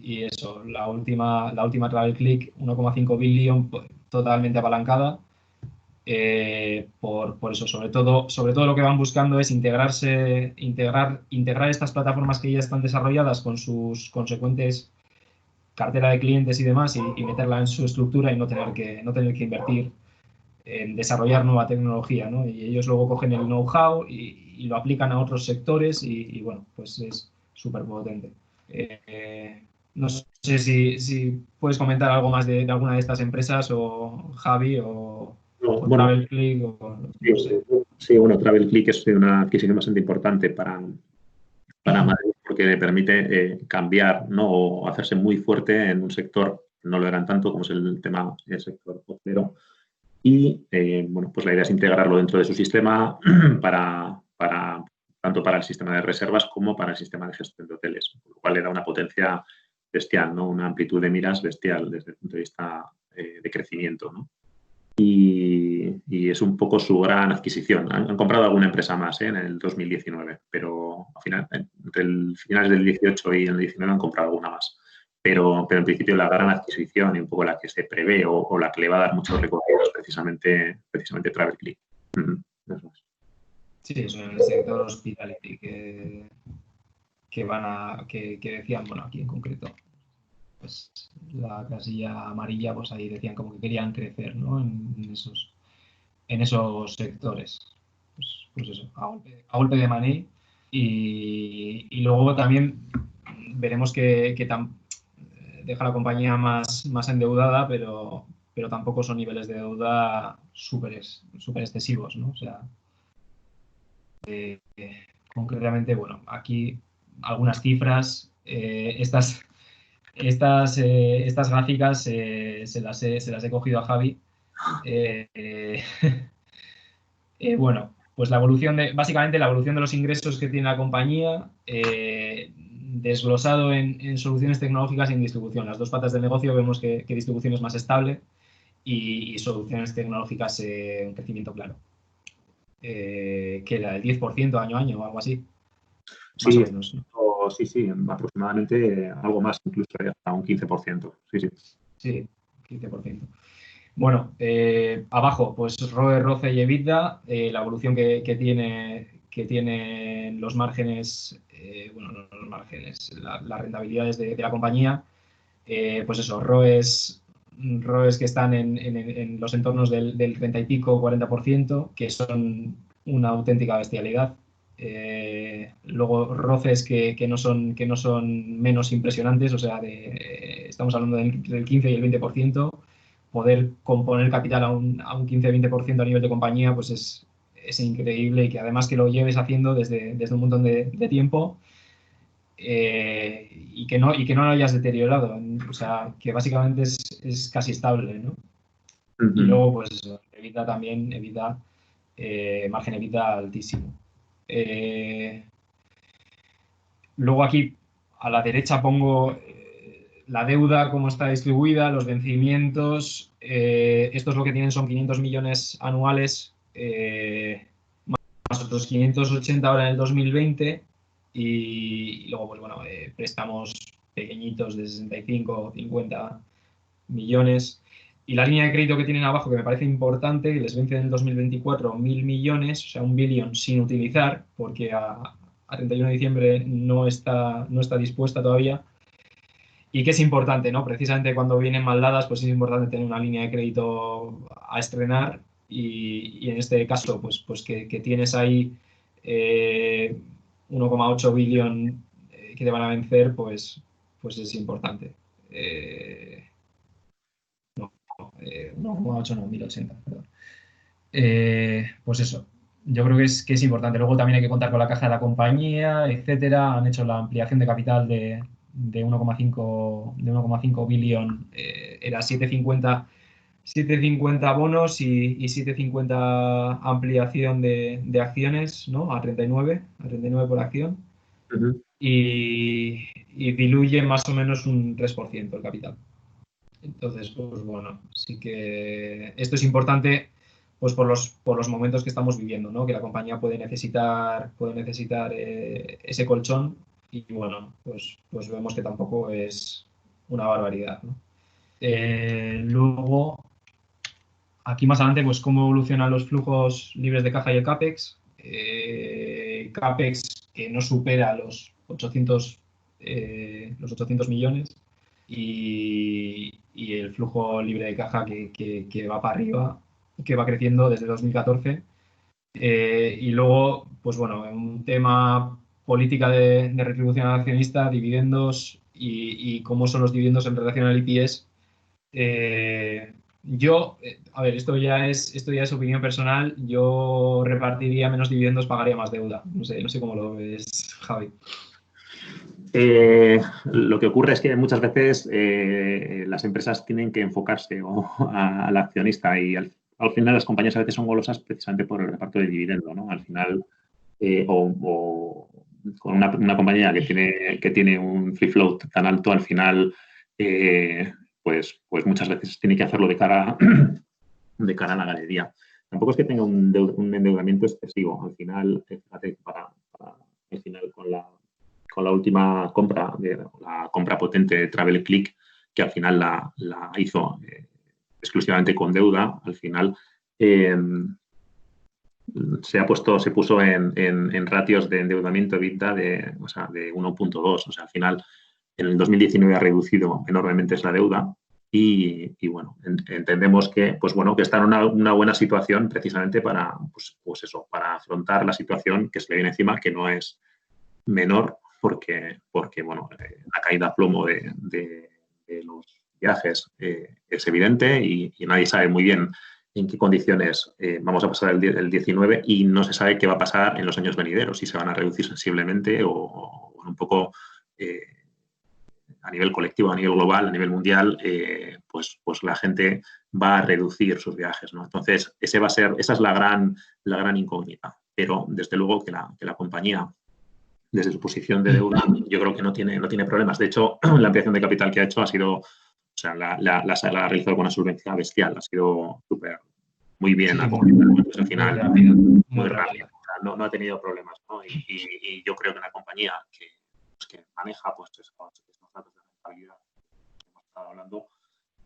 eso, la última TravelClick, 1,5 billón, totalmente apalancada. Por eso, sobre todo lo que van buscando es integrar estas plataformas que ya están desarrolladas con sus consecuentes cartera de clientes y demás y meterla en su estructura y no tener que invertir en desarrollar nueva tecnología, ¿no? Y ellos luego cogen el know-how y lo aplican a otros sectores y bueno, pues es súper potente. No sé si puedes comentar algo más de alguna de estas empresas, o Javi, o Bueno, TravelClick, o no sé. sí, bueno, TravelClick es una adquisición bastante importante para Madrid porque le permite cambiar, ¿no?, o hacerse muy fuerte en un sector que no lo eran tanto, como es el tema del sector hotelero. Y, bueno, pues la idea es integrarlo dentro de su sistema tanto para el sistema de reservas como para el sistema de gestión de hoteles, lo cual le da una potencia bestial, ¿no?, una amplitud de miras bestial desde el punto de vista de crecimiento, ¿no? Y es un poco su gran adquisición. Han comprado alguna empresa más en el 2019, pero al final, entre el finales del 18 y el 19 han comprado alguna más. Pero en principio la gran adquisición y un poco la que se prevé o la que le va a dar muchos recorridos precisamente TravelClick. Eso es. Sí, eso en el sector hospitality que decían, bueno, aquí en concreto, pues la casilla amarilla, pues ahí decían como que querían crecer, ¿no?, en esos sectores. Pues eso, a golpe de maní. Y luego también veremos que deja la compañía más endeudada, pero tampoco son niveles de deuda súper excesivos, ¿no? O sea, concretamente, bueno, aquí algunas cifras. Estas gráficas se las he cogido a Javi. Bueno, pues básicamente la evolución de los ingresos que tiene la compañía, desglosado en soluciones tecnológicas y en distribución. Las dos patas del negocio vemos que distribución es más estable y soluciones tecnológicas un crecimiento claro. Que era el 10% año a año o algo así. Más o menos, ¿no? Sí, aproximadamente algo más, incluso hasta un 15%. Sí, 15%. Bueno, abajo, pues ROE, ROCE y EBITDA, la evolución que tienen los márgenes, los márgenes, las rentabilidades de la compañía, pues eso, ROEs que están en los entornos del 30 y pico, 40%, que son una auténtica bestialidad. Luego ROCEs que no son menos impresionantes, o sea, estamos hablando del 15 y el 20%. Poder componer capital a un 15-20% a nivel de compañía, pues es increíble, y que además que lo lleves haciendo desde un montón de tiempo, y que no lo hayas deteriorado. O sea, que básicamente es casi estable, ¿no? Y luego, pues eso, margen EBITDA altísimo. Luego aquí a la derecha pongo la deuda, cómo está distribuida, los vencimientos. Estos lo que tienen son 500 millones anuales, más otros 580 ahora en el 2020. Y luego, pues bueno, préstamos pequeñitos de 65 o 50 millones. Y la línea de crédito que tienen abajo, que me parece importante, que les vence en el 2024 1.000 millones, o sea, 1 billón sin utilizar, porque a 31 de diciembre no está dispuesta todavía. Y que es importante, ¿no? Precisamente cuando vienen mal dadas, pues es importante tener una línea de crédito a estrenar. Y en este caso, pues que tienes ahí 1,8 billón que te van a vencer, pues es importante. 1,8 no, 1080, perdón. Pues eso, yo creo que es importante. Luego también hay que contar con la caja de la compañía, etcétera. Han hecho la ampliación de capital de 1,5 billón, era 750 bonos y 750 ampliación de acciones, ¿no? A 39 por acción. Uh-huh. Y diluye más o menos un 3% el capital. Entonces, pues bueno, sí que esto es importante pues por los momentos que estamos viviendo, ¿no? Que la compañía puede necesitar ese colchón y bueno, pues vemos que tampoco es una barbaridad, ¿no? Luego, aquí más adelante, pues cómo evolucionan los flujos libres de caja y el CAPEX. CAPEX que no supera los 800 millones y el flujo libre de caja que va para arriba, que va creciendo desde 2014. Y luego, pues bueno, un tema política de retribución al accionista, dividendos y cómo son los dividendos en relación al EPS. Yo, a ver, esto ya es opinión personal. Yo repartiría menos dividendos, pagaría más deuda. No sé cómo lo ves, Javi. Lo que ocurre es que muchas veces las empresas tienen que enfocarse al accionista y al final las compañías a veces son golosas precisamente por el reparto de dividendo, ¿no? Al final, o con una compañía que tiene un free float tan alto, al final, pues muchas veces tiene que hacerlo de cara a la galería. Tampoco es que tenga un endeudamiento excesivo. Al final, fíjate, al final con la última compra, la compra potente de Travel Click, que al final la hizo exclusivamente con deuda, al final se puso en ratios de endeudamiento EBITDA de 1.2. O sea, al final, en el 2019 ha reducido enormemente esa deuda y bueno, entendemos que está en una buena situación precisamente para, para afrontar la situación que se le viene encima, que no es menor, porque la caída a plomo de los viajes es evidente y nadie sabe muy bien en qué condiciones vamos a pasar el 19 y no se sabe qué va a pasar en los años venideros, si se van a reducir sensiblemente o un poco a nivel colectivo, a nivel global, a nivel mundial, pues la gente va a reducir sus viajes, ¿no? Entonces, esa es la gran incógnita. Pero, desde luego, que la compañía, desde su posición de deuda, yo creo que no tiene problemas. De hecho, la ampliación de capital que ha hecho ha sido, la ha realizado con una solvencia bestial, ha sido muy bien. Sí, pues, al final, muy rápido. No ha tenido problemas, ¿no? Y yo creo que una compañía que maneja pues esos datos de rentabilidad que hemos estado hablando,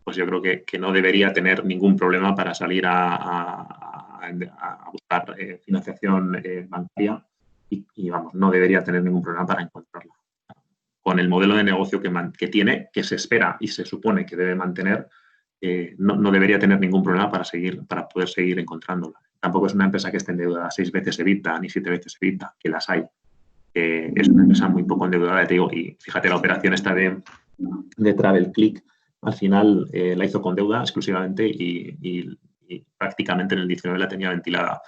pues yo creo que no debería tener ningún problema para salir a buscar financiación bancaria y vamos, no debería tener ningún problema para encontrarla. Con el modelo de negocio que tiene, que se espera y se supone que debe mantener, no debería tener ningún problema para poder seguir encontrándola. Tampoco es una empresa que esté endeudada 6 veces EBITDA ni 7 veces EBITDA, que las hay. Es una empresa muy poco endeudada, te digo, y fíjate, la operación esta de Travel Click, al final la hizo con deuda exclusivamente y prácticamente en el 19 la tenía ventilada.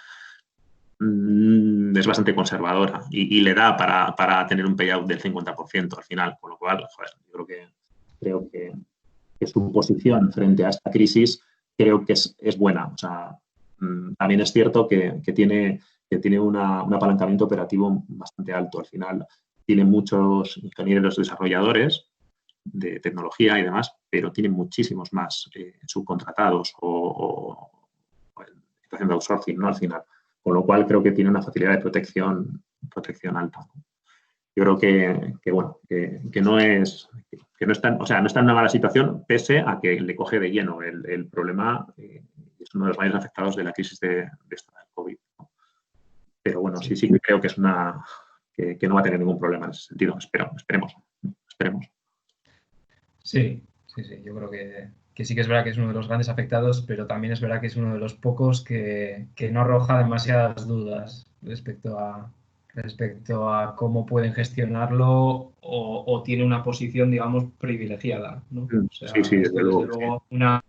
Es bastante conservadora y le da para tener un payout del 50% al final, con lo cual, yo creo que su posición frente a esta crisis creo que es buena. O sea, también es cierto que tiene un apalancamiento operativo bastante alto. Al final tiene muchos ingenieros desarrolladores de tecnología y demás, pero tiene muchísimos más subcontratados o situación de outsourcing, ¿no? Al final. Con lo cual creo que tiene una facilidad de protección alta. Yo creo que no está en una mala situación, pese a que le coge de lleno el problema. Es uno de los mayores afectados de la crisis de esta COVID, ¿no? Pero bueno, sí que creo que es que no va a tener ningún problema en ese sentido. Esperemos. Sí, yo creo que sí que es verdad que es uno de los grandes afectados, pero también es verdad que es uno de los pocos que no arroja demasiadas dudas respecto a respecto a cómo pueden gestionarlo o tiene una posición, digamos, privilegiada, ¿no? O sea, Sí, sí, desde esto desde luego. luego una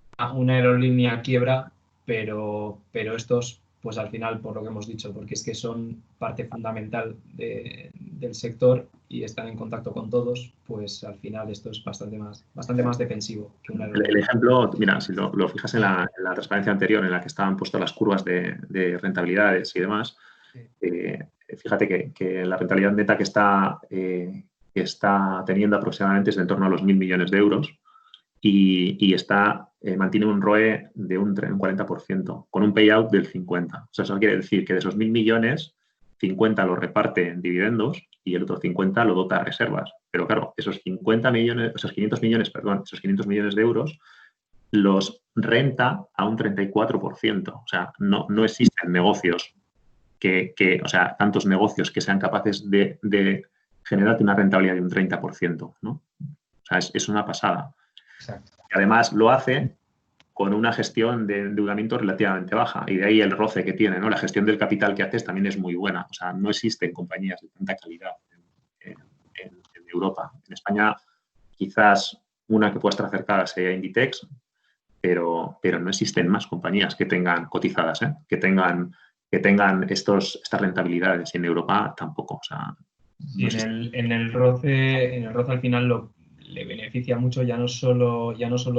aerolínea quiebra, pero estos, pues al final, por lo que hemos dicho, porque es que son parte fundamental del sector y están en contacto con todos, pues al final esto es bastante más defensivo que una El aerolínea. ejemplo, mira, si lo fijas en la transparencia anterior en la que estaban puestas las curvas de rentabilidades y demás, Sí. fíjate que la rentabilidad neta que está teniendo aproximadamente es de en torno a los 1.000 millones de euros y mantiene un ROE de un 40%, con un payout del 50%. O sea, eso quiere decir que de esos 1.000 millones, 50 lo reparte en dividendos y el otro 50 lo dota a reservas. Pero claro, esos 500 millones de euros los renta a un 34%. O sea, no existen negocios o sea, tantos negocios que sean capaces de generarte una rentabilidad de un 30%, ¿no? O sea, es una pasada. Exacto. Y además lo hace con una gestión de endeudamiento relativamente baja. Y de ahí el roce que tiene, ¿no? La gestión del capital que haces también es muy buena. O sea, no existen compañías de tanta calidad en Europa. En España, quizás una que pueda estar cercana sea Inditex, pero no existen más compañías que tengan cotizadas, ¿eh? que tengan estas rentabilidades. Y en Europa tampoco. O sea, Sí, no existe. en el roce al final le beneficia mucho ya no solo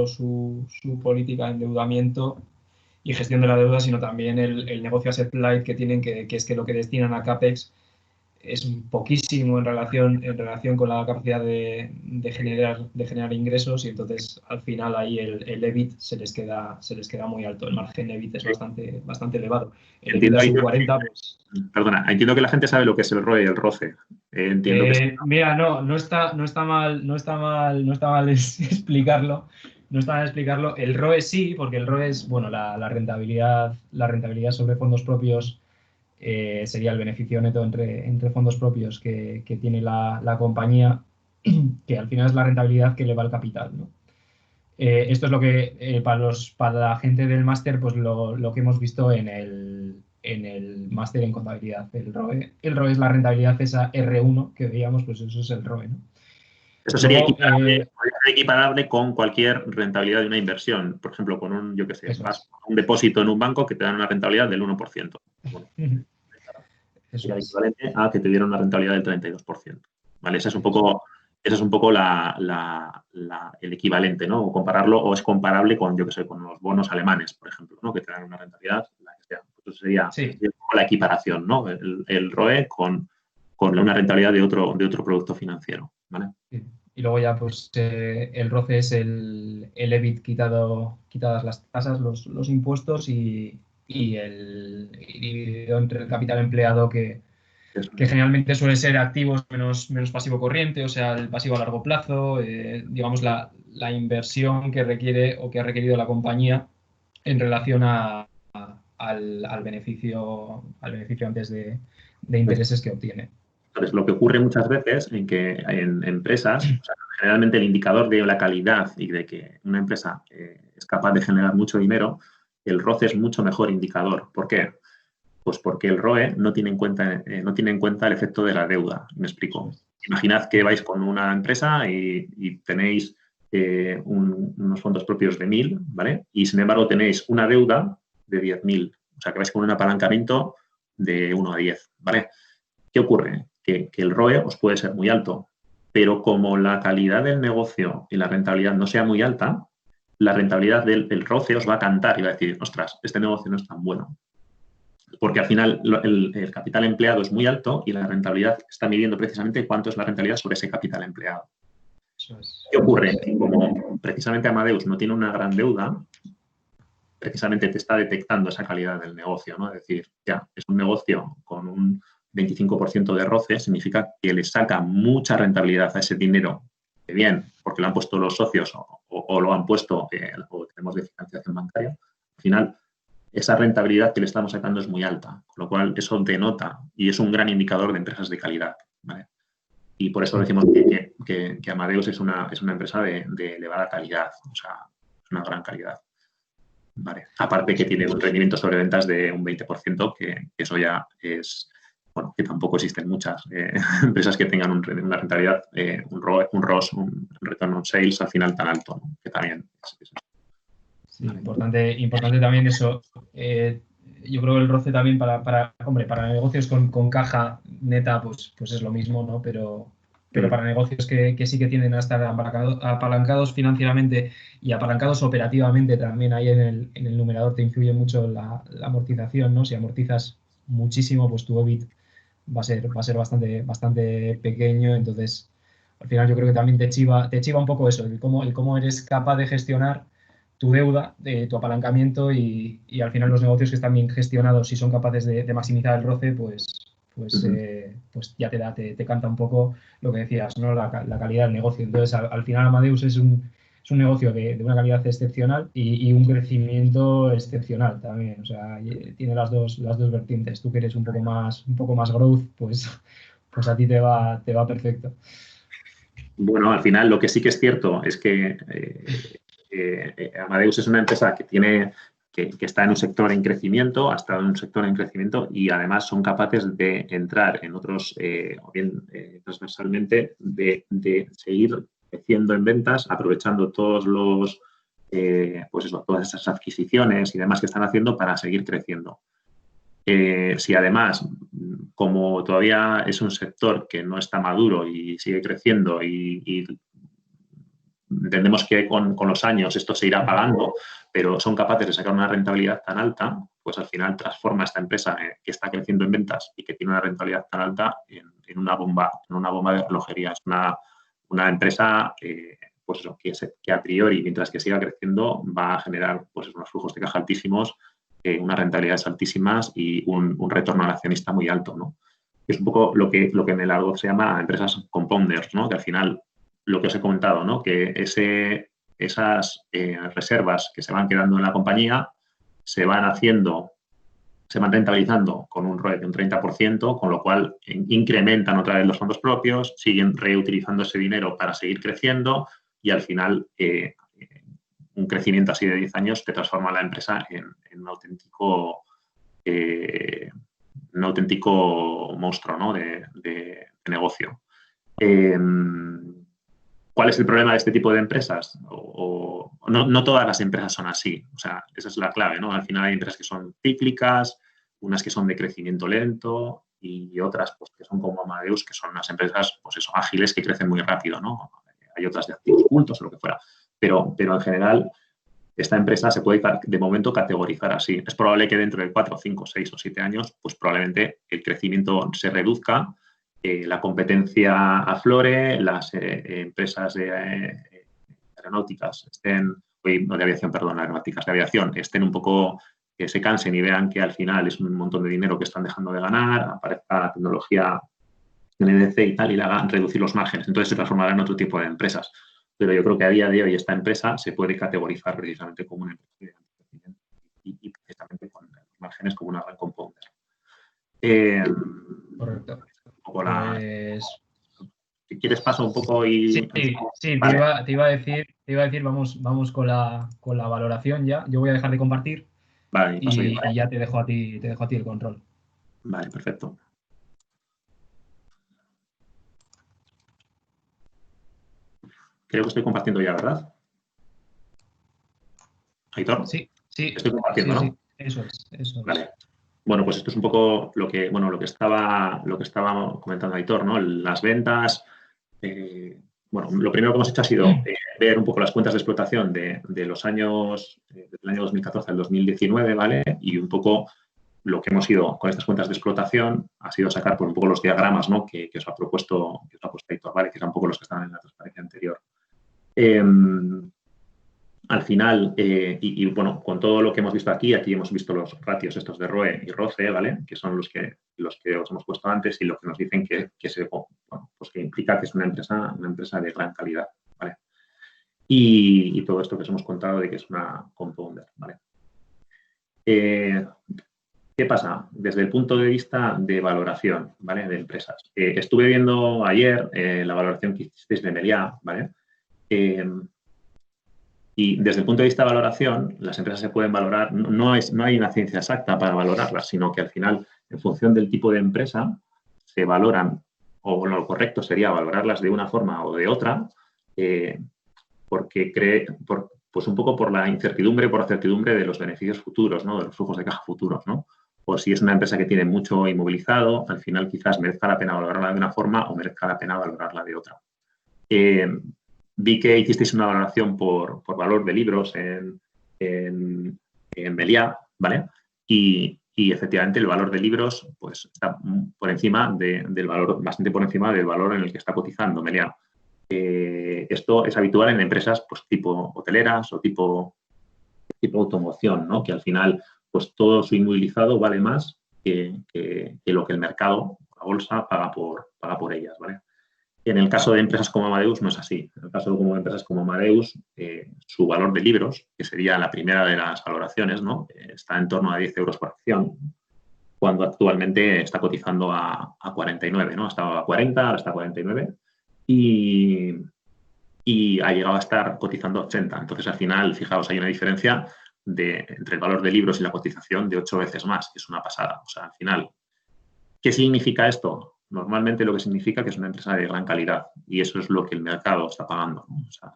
su política de endeudamiento y gestión de la deuda, sino también el negocio asset light que tienen, que es que lo que destinan a CAPEX es poquísimo en relación con la capacidad de generar ingresos, y entonces al final ahí el EBIT se les queda muy alto, el margen EBIT es bastante elevado. El EBITDA Entiendo, es un 40, pues perdona, entiendo que la gente sabe lo que es el ROE y el ROCE. Entiendo que mira, no está mal explicarlo. No está mal explicarlo. El ROE sí, porque el ROE es, bueno, la rentabilidad sobre fondos propios, sería el beneficio neto entre fondos propios que tiene la compañía, que al final es la rentabilidad que eleva el capital, ¿no? Esto es lo que para la gente del máster, pues lo que hemos visto en el máster en contabilidad. El ROE es la rentabilidad, esa R1 que veíamos, pues eso es el ROE, ¿no? eso sería Luego, equiparable con cualquier rentabilidad de una inversión. Por ejemplo, con un, yo qué sé, eso vas es. a un depósito en un banco que te dan una rentabilidad del 1%. Bueno, Eso sería el es. equivalente a que te dieran una rentabilidad del 32%. ¿Vale? Ese es un poco el equivalente, ¿no? O compararlo, o es comparable con, yo qué sé, con los bonos alemanes, por ejemplo, ¿no? Que te dan una rentabilidad, la que sea. Pues eso sería Sí. un poco la equiparación, ¿no? El ROE con una rentabilidad de otro producto financiero, ¿vale? Sí. Y luego ya, pues el ROCE es el EBIT quitadas las tasas, los impuestos y dividido entre el capital empleado, Eso que es. generalmente suele ser activos menos pasivo corriente, o sea, el pasivo a largo plazo, digamos la inversión que requiere o que ha requerido la compañía en relación al beneficio antes de intereses que obtiene. Entonces, lo que ocurre muchas veces en que en empresas, o sea, generalmente el indicador de la calidad y de que una empresa es capaz de generar mucho dinero, el ROCE es mucho mejor indicador. ¿Por qué? Pues porque el ROE no tiene en cuenta el efecto de la deuda. Me explico. Imaginad que vais con una empresa y tenéis unos fondos propios de 1.000, ¿vale? Y sin embargo tenéis una deuda de 10.000. O sea, que vais con un apalancamiento de 1 a 10, ¿vale? ¿Qué ocurre? Que el ROE os puede ser muy alto, pero como la calidad del negocio y la rentabilidad no sea muy alta, la rentabilidad del ROCE os va a cantar y va a decir, ostras, este negocio no es tan bueno. Porque al final el capital empleado es muy alto y la rentabilidad está midiendo precisamente cuánto es la rentabilidad sobre ese capital empleado. ¿Qué ocurre? Que como precisamente Amadeus no tiene una gran deuda, precisamente te está detectando esa calidad del negocio, ¿no? Es decir, ya, es un negocio con un 25% de roce, significa que le saca mucha rentabilidad a ese dinero, que bien, porque lo han puesto los socios o lo han puesto, o tenemos de financiación bancaria, al final esa rentabilidad que le estamos sacando es muy alta, con lo cual eso denota y es un gran indicador de empresas de calidad, ¿vale? Y por eso decimos que Amadeus es una empresa de elevada calidad, o sea, es una gran calidad. Vale. Aparte que tiene un rendimiento sobre ventas de un 20%, que eso ya es bueno, que tampoco existen muchas empresas que tengan una rentabilidad, un ROS, un return on sales al final tan alto, ¿no? Que también es Sí, importante también eso. Yo creo que el roce también hombre, para negocios con caja neta, pues es lo mismo, ¿no? Pero para negocios que sí que tienden a estar apalancados financieramente y apalancados operativamente, también ahí en el numerador te influye mucho la amortización, ¿no? Si amortizas muchísimo, pues tu EBIT va a ser bastante pequeño. Entonces, al final yo creo que también te chiva un poco eso, el cómo eres capaz de gestionar tu deuda, tu apalancamiento y al final los negocios que están bien gestionados y son capaces de maximizar el roce, pues ya te canta un poco lo que decías, ¿no? La calidad del negocio. Entonces, al final Amadeus es un negocio de una calidad excepcional y un crecimiento excepcional también. O sea, tiene las dos vertientes. Tú que eres un poco más growth, pues a ti te va perfecto. Bueno, al final lo que sí que es cierto es que Amadeus es una empresa que está en un sector en crecimiento, ha estado en un sector en crecimiento y además son capaces de entrar en otros, o bien transversalmente, de seguir creciendo en ventas, aprovechando todos los, todas esas adquisiciones y demás que están haciendo para seguir creciendo. Si además, como todavía es un sector que no está maduro y sigue creciendo y entendemos que con los años esto se irá pagando, pero son capaces de sacar una rentabilidad tan alta, pues al final transforma esta empresa que está creciendo en ventas y que tiene una rentabilidad tan alta en una bomba de relojería. Es una empresa pues eso, que a priori, mientras que siga creciendo, va a generar pues unos flujos de caja altísimos, unas rentabilidades altísimas y un retorno al accionista muy alto, ¿no? Es un poco lo que en el algo se llama empresas compounders, ¿no? Que al final, lo que os he comentado, ¿no? Que esas reservas que se van quedando en la compañía se van rentabilizando con un ROE de un 30%, con lo cual incrementan otra vez los fondos propios, siguen reutilizando ese dinero para seguir creciendo y al final un crecimiento así de 10 años te transforma la empresa en un auténtico monstruo, ¿no? de negocio. ¿Cuál es el problema de este tipo de empresas? No todas las empresas son así. O sea, esa es la clave, ¿no? Al final hay empresas que son cíclicas, unas que son de crecimiento lento y otras pues, que son como Amadeus, que son unas empresas pues eso, ágiles que crecen muy rápido, ¿no? Hay otras de activos ocultos o lo que fuera. Pero en general, esta empresa se puede de momento categorizar así. Es probable que dentro de 4, 5, 6 o 7 años, pues probablemente el crecimiento se reduzca, la competencia aflore, las empresas aeronáuticas aeronáuticas de aviación estén un poco, se cansen y vean que al final es un montón de dinero que están dejando de ganar, aparezca la tecnología NDC y tal y le hagan reducir los márgenes. Entonces se transformará en otro tipo de empresas. Pero yo creo que a día de hoy esta empresa se puede categorizar precisamente como una empresa de crecimiento y precisamente con los márgenes como una gran compounder. Correcto. Pues, si quieres paso un poco y... Sí, vale. te iba a decir, vamos con la valoración ya. Yo voy a dejar de compartir vale, y ya te dejo a ti el control. Vale, perfecto. Creo que estoy compartiendo ya, ¿verdad? Aitor. Sí. Estoy compartiendo, sí, ¿no? Eso es. Vale. Bueno, pues esto es un poco lo que estaba comentando Aitor, ¿no? Las ventas. Lo primero que hemos hecho ha sido ver un poco las cuentas de explotación de los años, desde el año 2014 al 2019, ¿vale? Y un poco lo que hemos ido con estas cuentas de explotación ha sido sacar por un poco los diagramas, ¿no? que os ha propuesto Aitor, ¿vale? Que eran un poco los que estaban en la transparencia anterior. Al final, bueno, con todo lo que hemos visto aquí hemos visto los ratios estos de ROE y ROCE, ¿vale? Que son los que os hemos puesto antes y lo que nos dicen que implica que es una empresa de gran calidad, ¿vale? Y todo esto que os hemos contado de que es una compounder, ¿vale? ¿Qué pasa? Desde el punto de vista de valoración, ¿vale? De empresas. Estuve viendo ayer la valoración que hicisteis de Meliá, ¿vale? Y desde el punto de vista de valoración, las empresas se pueden valorar, no hay una ciencia exacta para valorarlas, sino que al final en función del tipo de empresa, se valoran, o lo correcto sería valorarlas de una forma o de otra, porque pues un poco por la incertidumbre, por la certidumbre de los beneficios futuros, ¿no? De los flujos de caja futuros, ¿no? O si es una empresa que tiene mucho inmovilizado, al final quizás merezca la pena valorarla de una forma o merezca la pena valorarla de otra. Vi que hicisteis una valoración por valor de libros en Meliá, ¿vale? Y efectivamente el valor de libros pues, está por encima del valor, bastante por encima del valor en el que está cotizando Meliá. Esto es habitual en empresas pues, tipo hoteleras o tipo automoción, ¿no? Que al final pues, todo su inmovilizado vale más que lo que el mercado, la bolsa, paga por ellas, ¿vale? En el caso de empresas como Amadeus no es así. En el caso de empresas como Amadeus, su valor de libros, que sería la primera de las valoraciones, ¿no? Está en torno a 10 euros por acción, cuando actualmente está cotizando a 49, ¿no? Estaba a 40, ahora está a 49 y ha llegado a estar cotizando a 80. Entonces, al final, fijaos, hay una diferencia entre el valor de libros y la cotización de 8 veces más, que es una pasada. O sea, al final, ¿qué significa esto? Normalmente lo que significa que es una empresa de gran calidad y eso es lo que el mercado está pagando, ¿no? O sea,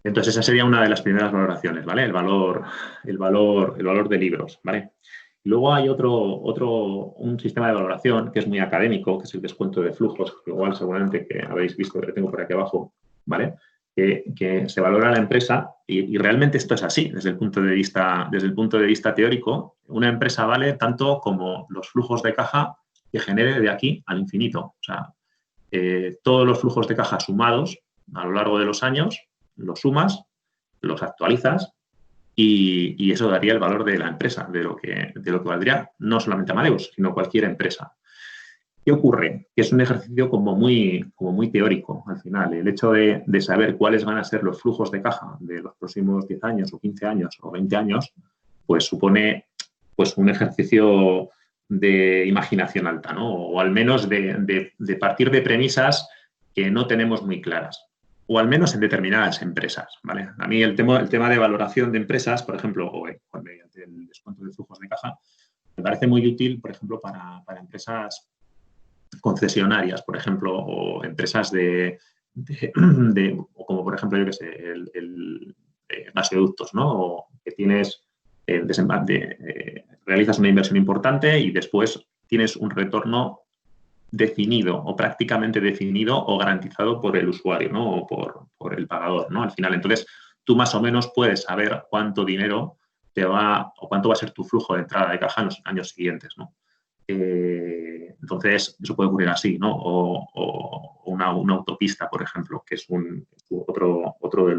entonces, esa sería una de las primeras valoraciones, ¿vale? El valor de libros, ¿vale? Y luego hay un sistema de valoración que es muy académico, que es el descuento de flujos, que igual seguramente que habéis visto, que lo tengo por aquí abajo, ¿vale? Que se valora la empresa y realmente esto es así desde el punto de vista teórico. Una empresa vale tanto como los flujos de caja que genere de aquí al infinito. O sea, todos los flujos de caja sumados a lo largo de los años, los sumas, los actualizas y eso daría el valor de la empresa, de lo que valdría no solamente Amadeus, sino cualquier empresa. ¿Qué ocurre? Que es un ejercicio como muy teórico al final. El hecho de saber cuáles van a ser los flujos de caja de los próximos 10 años o 15 años o 20 años, pues supone pues, un ejercicio de imaginación alta, ¿no? O al menos de partir de premisas que no tenemos muy claras. O al menos en determinadas empresas, ¿vale? A mí el tema de valoración de empresas, por ejemplo, o mediante el descuento de flujos de caja, me parece muy útil, por ejemplo, para empresas concesionarias, por ejemplo, o empresas o como por ejemplo, yo que sé, el gasoductos, ¿no? O que tienes realizas una inversión importante y después tienes un retorno definido o prácticamente definido o garantizado por el usuario, ¿no? O por el pagador, ¿no? Al final, entonces, tú más o menos puedes saber cuánto dinero o cuánto va a ser tu flujo de entrada de caja en los años siguientes, ¿no? Entonces, eso puede ocurrir así, ¿no? O una autopista, por ejemplo, que es otro de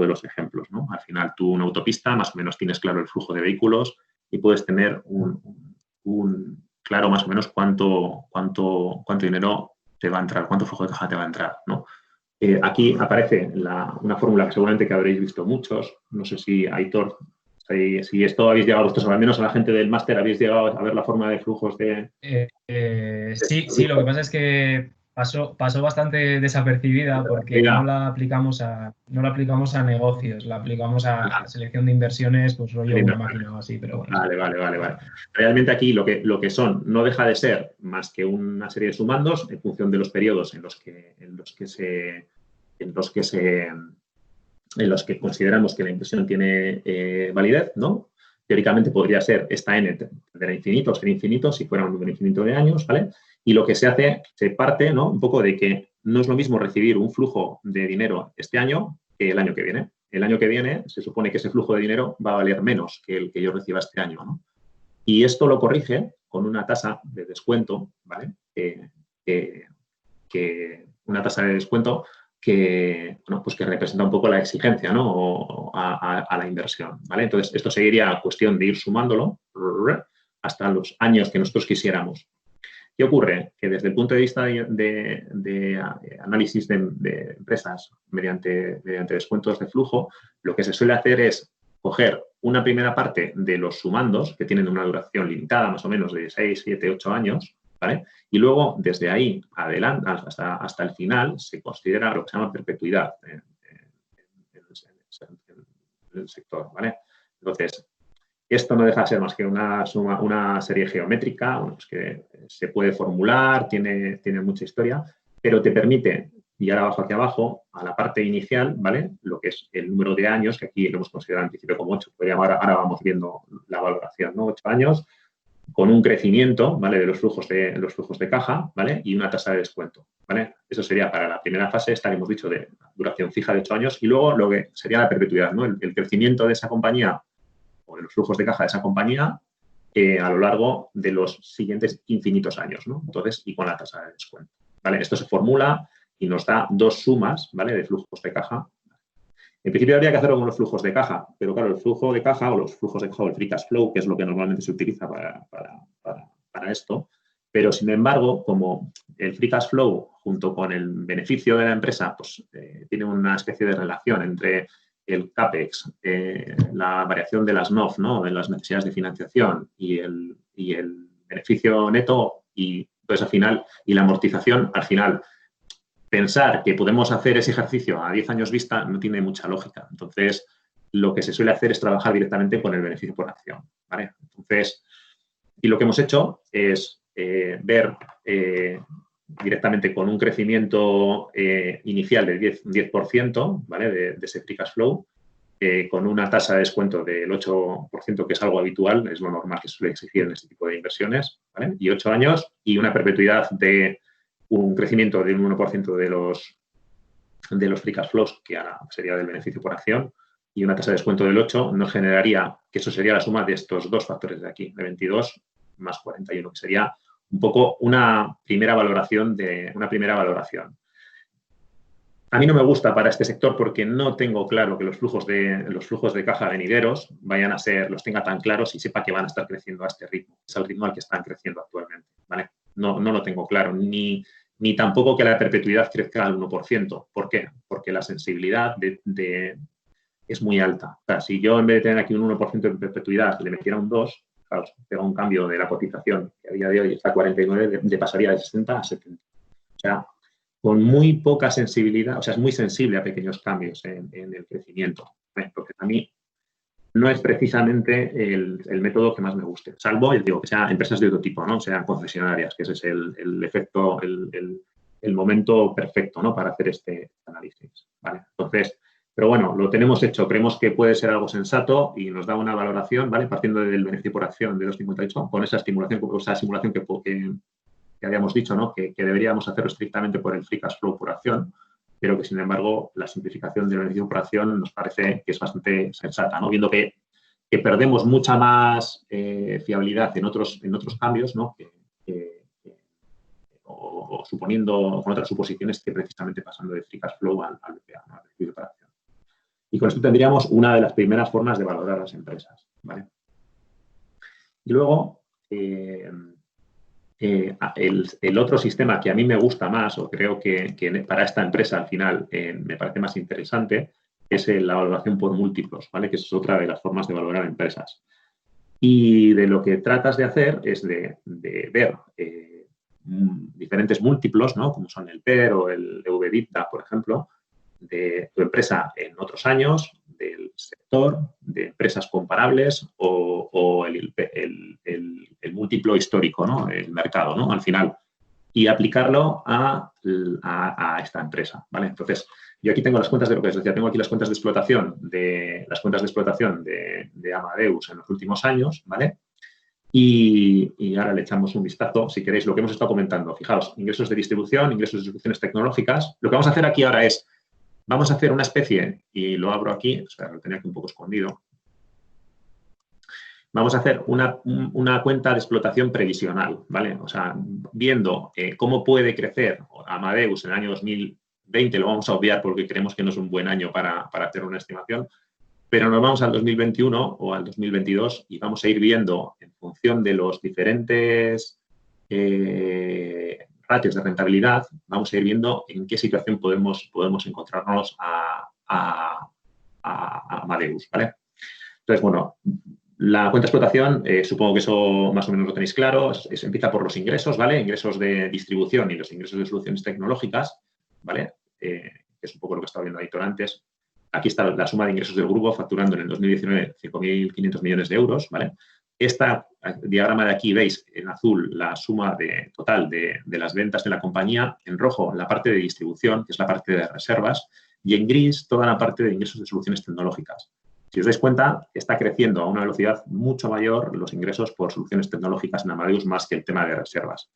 los ejemplos, ¿no? Al final, tú una autopista, más o menos tienes claro el flujo de vehículos y puedes tener claro más o menos cuánto dinero te va a entrar, cuánto flujo de caja te va a entrar, ¿no? Aquí aparece una fórmula que seguramente que habréis visto muchos. No sé si, Aitor, si esto habéis llegado vosotros, al menos a la gente del máster, habéis llegado a ver la forma de flujos de... Sí, lo que pasa es que pasó bastante desapercibida porque no la aplicamos a negocios, la aplicamos a selección de inversiones, pues rollo una máquina o así, pero bueno. Vale. Realmente aquí lo que son no deja de ser más que una serie de sumandos en función de los periodos en los que consideramos que la inversión tiene validez, ¿no? Teóricamente podría ser esta n tendrá infinito, ser infinito si fuera un número infinito de años, ¿vale? Y lo que se parte, ¿no? Un poco de que no es lo mismo recibir un flujo de dinero este año que el año que viene. El año que viene se supone que ese flujo de dinero va a valer menos que el que yo reciba este año, ¿no? Y esto lo corrige con una tasa de descuento, ¿vale? Una tasa de descuento que representa un poco la exigencia, ¿no? a la inversión, ¿vale? Entonces, esto seguiría cuestión de ir sumándolo hasta los años que nosotros quisiéramos. ¿Qué ocurre? Que desde el punto de vista de análisis de empresas mediante descuentos de flujo, lo que se suele hacer es coger una primera parte de los sumandos, que tienen una duración limitada, más o menos de 6, 7, 8 años, ¿vale? Y luego, desde ahí adelante, hasta el final, se considera lo que se llama perpetuidad en el sector, ¿vale? Entonces, Esto no deja de ser más que una serie geométrica, bueno, pues que se puede formular, tiene mucha historia, pero te permite, y ahora bajo hacia abajo, a la parte inicial, ¿vale? Lo que es el número de años, que aquí lo hemos considerado en principio como 8, ahora vamos viendo la valoración, ¿no? 8 años, con un crecimiento, ¿vale? De los flujos de caja, ¿vale? Y una tasa de descuento, ¿vale? Eso sería para la primera fase, esta que hemos dicho de duración fija de 8 años, y luego lo que sería la perpetuidad, ¿no? El crecimiento de esa compañía o de los flujos de caja de esa compañía a lo largo de los siguientes infinitos años, ¿no? Entonces, y con la tasa de descuento, ¿vale? Esto se formula y nos da dos sumas, ¿vale? De flujos de caja. En principio habría que hacerlo con los flujos de caja, pero claro, el flujo de caja o los flujos de caja o el free cash flow, que es lo que normalmente se utiliza para esto, pero sin embargo, como el free cash flow junto con el beneficio de la empresa, pues tiene una especie de relación entre el CAPEX, la variación de las NOF, ¿no? De las necesidades de financiación y el beneficio neto y pues al final, y la amortización, al final, pensar que podemos hacer ese ejercicio a 10 años vista no tiene mucha lógica. Entonces, lo que se suele hacer es trabajar directamente con el beneficio por acción, ¿vale? Entonces, y lo que hemos hecho es ver directamente con un crecimiento inicial de 10%, ¿vale? De ese free cash flow, con una tasa de descuento del 8%, que es algo habitual, es lo normal que suele exigir en este tipo de inversiones, ¿vale? Y 8 años y una perpetuidad de un crecimiento de un 1% de los free cash flows, que ahora sería del beneficio por acción, y una tasa de descuento del 8, nos generaría, que eso sería la suma de estos dos factores de aquí, de 22 más 41, que sería un poco una primera valoración. A mí no me gusta para este sector porque no tengo claro que los flujos de caja venideros vayan a ser, los tenga tan claros y sepa que van a estar creciendo a este ritmo. Es el ritmo al que están creciendo actualmente, ¿vale? No lo tengo claro, ni tampoco que la perpetuidad crezca al 1%. ¿Por qué? Porque la sensibilidad es muy alta. O sea, si yo en vez de tener aquí un 1% de perpetuidad le metiera un 2%, claro, pega un cambio de la cotización, que a día de hoy está a 49, pasaría de 60 a 70. O sea, con muy poca sensibilidad, o sea, es muy sensible a pequeños cambios en el crecimiento. Porque a mí no es precisamente el método que más me guste, salvo, digo, que sean empresas de otro tipo, ¿no? Sean concesionarias, que ese es el efecto, el momento perfecto, ¿no? Para hacer este análisis, ¿vale? Entonces, pero bueno, lo tenemos hecho, creemos que puede ser algo sensato y nos da una valoración, ¿vale? Partiendo del beneficio por acción de 2,58, con esa simulación que habíamos dicho, ¿no? Que deberíamos hacerlo estrictamente por el free cash flow por acción, pero que, sin embargo, la simplificación del beneficio por acción nos parece que es bastante sensata, ¿no? Viendo que perdemos mucha más fiabilidad en otros cambios, ¿no? O suponiendo con otras suposiciones que precisamente pasando de free cash flow al BPA, ¿no? Al beneficio por acción. Y con esto tendríamos una de las primeras formas de valorar las empresas, ¿vale? Y luego, el otro sistema que a mí me gusta más, o creo que para esta empresa al final me parece más interesante, es la valoración por múltiplos, ¿vale? Que es otra de las formas de valorar empresas. Y de lo que tratas de hacer es de ver diferentes múltiplos, ¿no? Como son el PER o el EV/EBITDA, por ejemplo, de tu empresa en otros años, del sector, de empresas comparables o el múltiplo histórico, ¿no? El mercado, ¿no? Al final. Y aplicarlo a esta empresa, ¿vale? Entonces, yo aquí tengo las cuentas de lo que os decía, tengo aquí las cuentas de explotación de Amadeus en los últimos años, ¿vale? Y ahora le echamos un vistazo, si queréis, lo que hemos estado comentando. Fijaos, ingresos de distribución, ingresos de soluciones tecnológicas. Lo que vamos a hacer aquí ahora es, vamos a hacer una especie, y lo abro aquí, o sea, lo tenía aquí un poco escondido. Vamos a hacer una cuenta de explotación previsional, ¿vale? O sea, viendo cómo puede crecer Amadeus en el año 2020, lo vamos a obviar porque creemos que no es un buen año para hacer una estimación, pero nos vamos al 2021 o al 2022 y vamos a ir viendo en función de los diferentes ratios de rentabilidad, vamos a ir viendo en qué situación podemos encontrarnos a Amadeus, ¿vale? Entonces, bueno, la cuenta de explotación, supongo que eso más o menos lo tenéis claro, empieza por los ingresos, ¿vale? Ingresos de distribución y los ingresos de soluciones tecnológicas, ¿vale? Que es un poco lo que estaba viendo Aitor antes. aquí está la suma de ingresos del grupo facturando en el 2019 5.500 millones de euros, ¿vale? Este diagrama de aquí veis en azul la suma total de las ventas de la compañía, en rojo la parte de distribución, que es la parte de reservas, y en gris toda la parte de ingresos de soluciones tecnológicas. Si os dais cuenta, está creciendo a una velocidad mucho mayor los ingresos por soluciones tecnológicas en Amadeus más que el tema de reservas.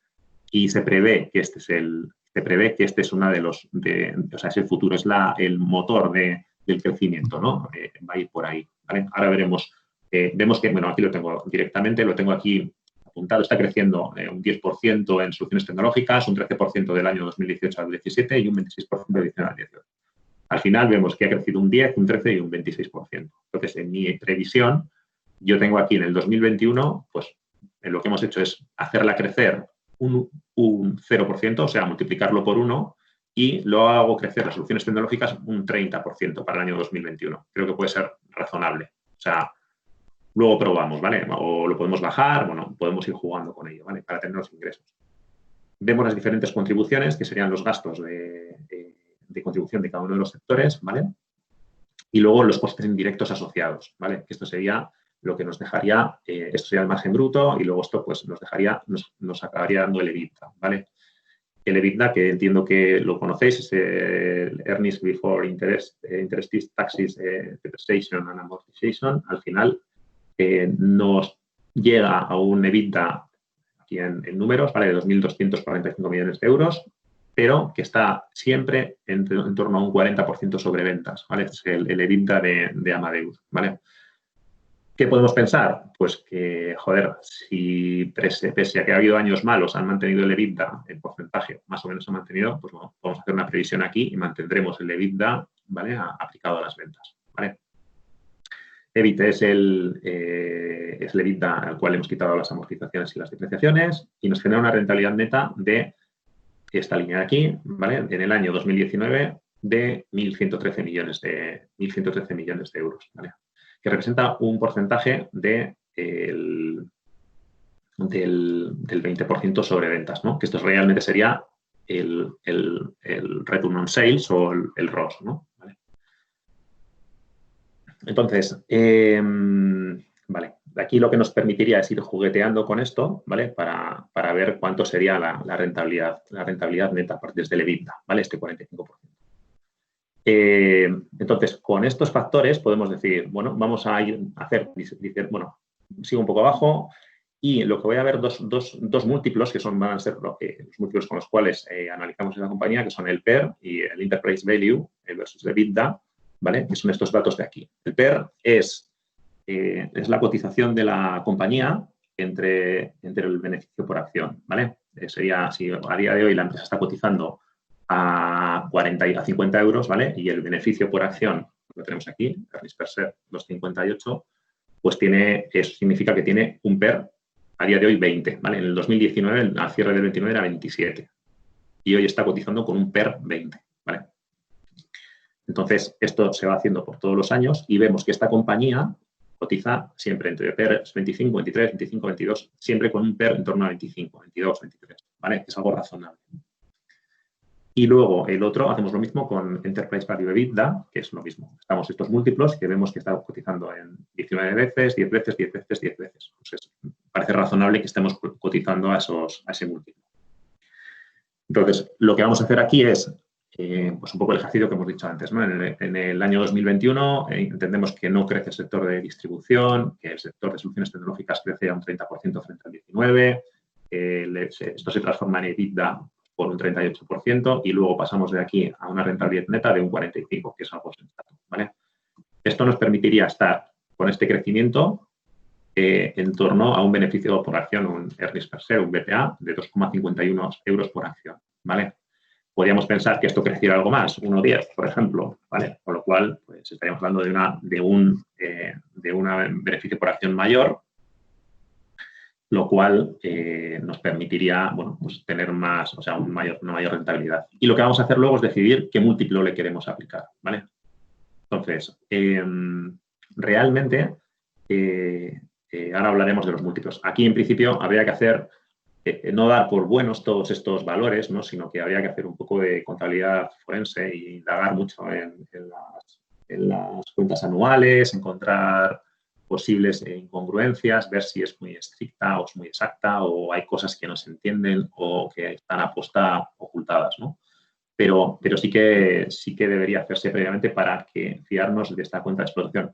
Y se prevé que este es una de los, o sea, es el futuro, es el motor del crecimiento, ¿no? Va a ir por ahí, ¿vale? Ahora veremos, vemos que, bueno, aquí lo tengo directamente, lo tengo aquí apuntado, está creciendo un 10% en soluciones tecnológicas, un 13% del año 2018 al 2017 y un 26% de 19 al 18. Al final vemos que ha crecido un 10, un 13 y un 26%. Entonces, en mi previsión, yo tengo aquí en el 2021, pues lo que hemos hecho es hacerla crecer un 0%, o sea, multiplicarlo por 1, y lo hago crecer las soluciones tecnológicas un 30% para el año 2021. Creo que puede ser razonable. O sea, luego probamos, ¿vale? O lo podemos bajar, bueno, podemos ir jugando con ello, ¿vale? Para tener los ingresos. Vemos las diferentes contribuciones, que serían los gastos de contribución de cada uno de los sectores, ¿vale? Y luego los costes indirectos asociados, ¿vale? Que esto sería lo que nos dejaría, esto sería el margen bruto y luego esto pues nos acabaría dando el EBITDA, ¿vale? El EBITDA, que entiendo que lo conocéis, es el Earnings Before Interest, Taxes, Depreciation and Amortization. Al final nos llega a un EBITDA, aquí en números, ¿vale? De 2.245 millones de euros, pero que está siempre en torno a un 40% sobre ventas, ¿vale? Es el EBITDA de Amadeus, ¿vale? ¿Qué podemos pensar? Pues que, joder, si pese a que ha habido años malos, han mantenido el EBITDA en porcentaje, más o menos ha mantenido, pues bueno, vamos a hacer una previsión aquí y mantendremos el EBITDA, ¿vale? Aplicado a las ventas, ¿vale? EBIT es el EBITDA al cual hemos quitado las amortizaciones y las depreciaciones y nos genera una rentabilidad neta de esta línea de aquí, ¿vale? En el año 2019 de 1.113 millones de euros, ¿vale? Que representa un porcentaje del 20% sobre ventas, ¿no? Que esto realmente sería el Return on Sales o el ROS, ¿no? ¿Vale? Entonces, vale, aquí lo que nos permitiría es ir jugueteando con esto, ¿vale? Para ver cuánto sería la rentabilidad neta desde el EBITDA, ¿vale? Este 45%. Entonces, con estos factores podemos decir, bueno, vamos a ir a hacer, bueno, sigo un poco abajo y lo que voy a ver dos múltiplos que van a ser los múltiplos con los cuales analizamos en la compañía, que son el PER y el Enterprise Value versus el EBITDA, ¿vale? Que son estos datos de aquí. El PER es la cotización de la compañía entre el beneficio por acción, ¿vale? Sería, si a día de hoy la empresa está cotizando a 50 euros, ¿vale? Y el beneficio por acción, lo tenemos aquí, earnings per share 2,58, pues eso significa que tiene un PER a día de hoy 20, ¿vale? En el 2019, al cierre del 29 era 27 y hoy está cotizando con un PER 20, ¿vale? Entonces, esto se va haciendo por todos los años y vemos que esta compañía cotiza siempre entre PER 25, 23, 25, 22, siempre con un PER en torno a 25, 22, 23, ¿vale? Es algo razonable. Y luego el otro, hacemos lo mismo con Enterprise Value EBITDA, que es lo mismo. Estamos estos múltiplos que vemos que está cotizando en 19 veces, 10 veces, 10 veces, 10 veces. Pues parece razonable que estemos cotizando a ese múltiplo. Entonces, lo que vamos a hacer aquí es pues un poco el ejercicio que hemos dicho antes, ¿no? En el año 2021 entendemos que no crece el sector de distribución, que el sector de soluciones tecnológicas crece a un 30% frente al 19%, esto se transforma en EBITDA por un 38% y luego pasamos de aquí a una rentabilidad neta de un 45%, que es algo sensato, ¿vale? Esto nos permitiría estar con este crecimiento en torno a un beneficio por acción, un earnings per share, un BPA, de 2,51 euros por acción, ¿vale? Podríamos pensar que esto creciera algo más, 1,10, por ejemplo, ¿vale? Con lo cual, pues estaríamos hablando de un beneficio por acción mayor, lo cual nos permitiría, bueno, pues tener más, o sea, una mayor rentabilidad. Y lo que vamos a hacer luego es decidir qué múltiplo le queremos aplicar, ¿vale? Entonces, realmente, ahora hablaremos de los múltiplos. Aquí, en principio, habría que hacer, no dar por buenos todos estos valores, ¿no? Sino que habría que hacer un poco de contabilidad forense y indagar mucho en las cuentas anuales, encontrar posibles incongruencias, ver si es muy estricta o es muy exacta o hay cosas que no se entienden o que están aposta ocultadas, ¿no? Pero sí que debería hacerse previamente para fiarnos de esta cuenta de explotación.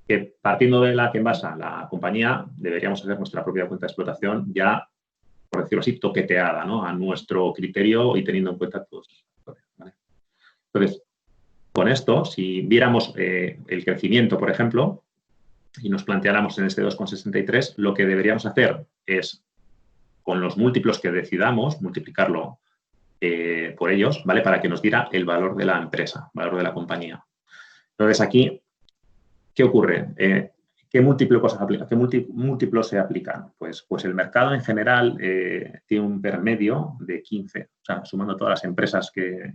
Que partiendo de la que basa la compañía, deberíamos hacer nuestra propia cuenta de explotación ya, por decirlo así, toqueteada, ¿no? A nuestro criterio y teniendo en cuenta todos los factores, ¿vale? Entonces, con esto, si viéramos el crecimiento, por ejemplo, y nos planteáramos en este 2,63, lo que deberíamos hacer es, con los múltiplos que decidamos, multiplicarlo por ellos, ¿vale? Para que nos diera el valor de la empresa, el valor de la compañía. Entonces, aquí, ¿qué ocurre? ¿Qué múltiplos se aplican? Pues el mercado en general tiene un PER medio de 15, o sea, sumando todas las empresas que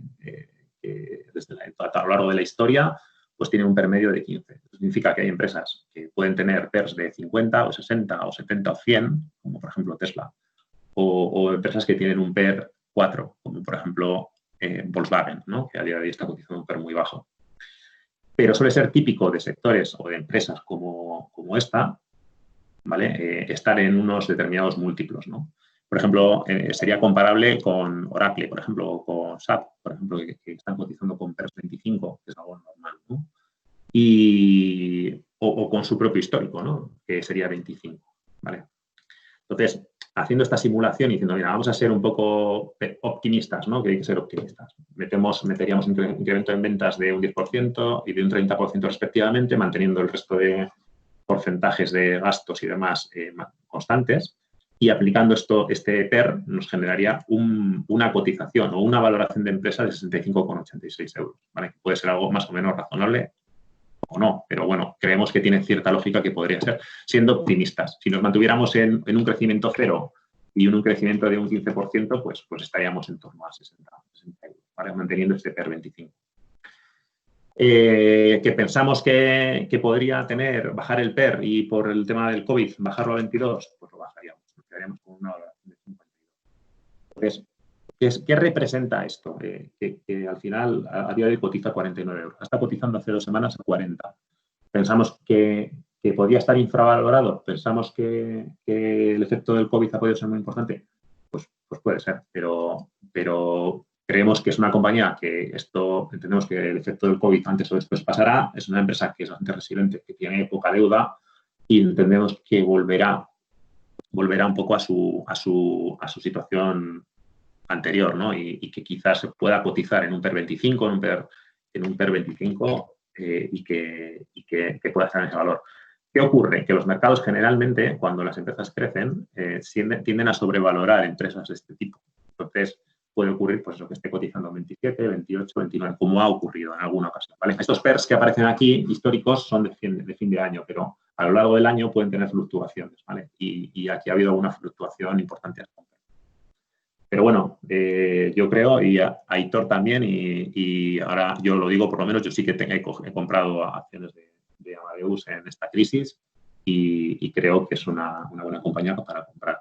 a lo largo de la historia, pues tienen un PER medio de 15. Eso significa que hay empresas que pueden tener PERs de 50 o 60 o 70 o 100, como por ejemplo Tesla, o empresas que tienen un PER 4, como por ejemplo Volkswagen, ¿no? Que a día de hoy está cotizando un PER muy bajo. Pero suele ser típico de sectores o de empresas como esta, ¿vale? Estar en unos determinados múltiplos, ¿no? Por ejemplo, sería comparable con Oracle, por ejemplo, o con SAP, por ejemplo, que están cotizando con PERS 25, que es algo normal, ¿no? O con su propio histórico, ¿no? Que sería 25, ¿vale? Entonces, haciendo esta simulación y diciendo, mira, vamos a ser un poco optimistas, ¿no? Que hay que ser optimistas. Meteríamos un incremento en ventas de un 10% y de un 30% respectivamente, manteniendo el resto de porcentajes de gastos y demás constantes. Y aplicando este PER nos generaría una cotización o una valoración de empresa de 65,86 euros, ¿vale? Que puede ser algo más o menos razonable o no, pero bueno, creemos que tiene cierta lógica que podría ser, siendo optimistas. Si nos mantuviéramos en un crecimiento cero y un crecimiento de un 15%, pues estaríamos en torno a 60 euros, ¿vale? Manteniendo este PER 25. Que pensamos que podría bajar el PER y por el tema del COVID bajarlo a 22, pues lo bajaríamos. Nos quedaríamos con una valoración de 52. Entonces, ¿qué representa esto? Que al final, a día de hoy, cotiza 49 euros. Está cotizando hace 2 semanas a 40. Pensamos que podría estar infravalorado. Pensamos que el efecto del COVID ha podido ser muy importante. Pues puede ser, pero creemos que es una compañía que entendemos que el efecto del COVID antes o después pasará. Es una empresa que es bastante resiliente, que tiene poca deuda y entendemos que volverá un poco a su situación anterior, ¿no? Y que quizás se pueda cotizar en un PER 25, en un PER 25 y que pueda estar en ese valor. ¿Qué ocurre? Que los mercados generalmente, cuando las empresas crecen, tienden a sobrevalorar empresas de este tipo. Entonces, puede ocurrir pues, lo que esté cotizando 27, 28, 29, como ha ocurrido en alguna ocasión, ¿vale? Estos PERs que aparecen aquí, históricos, son de fin de año, pero a lo largo del año pueden tener fluctuaciones, ¿vale? Y aquí ha habido alguna fluctuación importante. Pero bueno, yo creo, y Aitor también, y ahora yo lo digo, por lo menos yo sí que he comprado acciones de Amadeus en esta crisis y creo que es una buena compañía para comprar.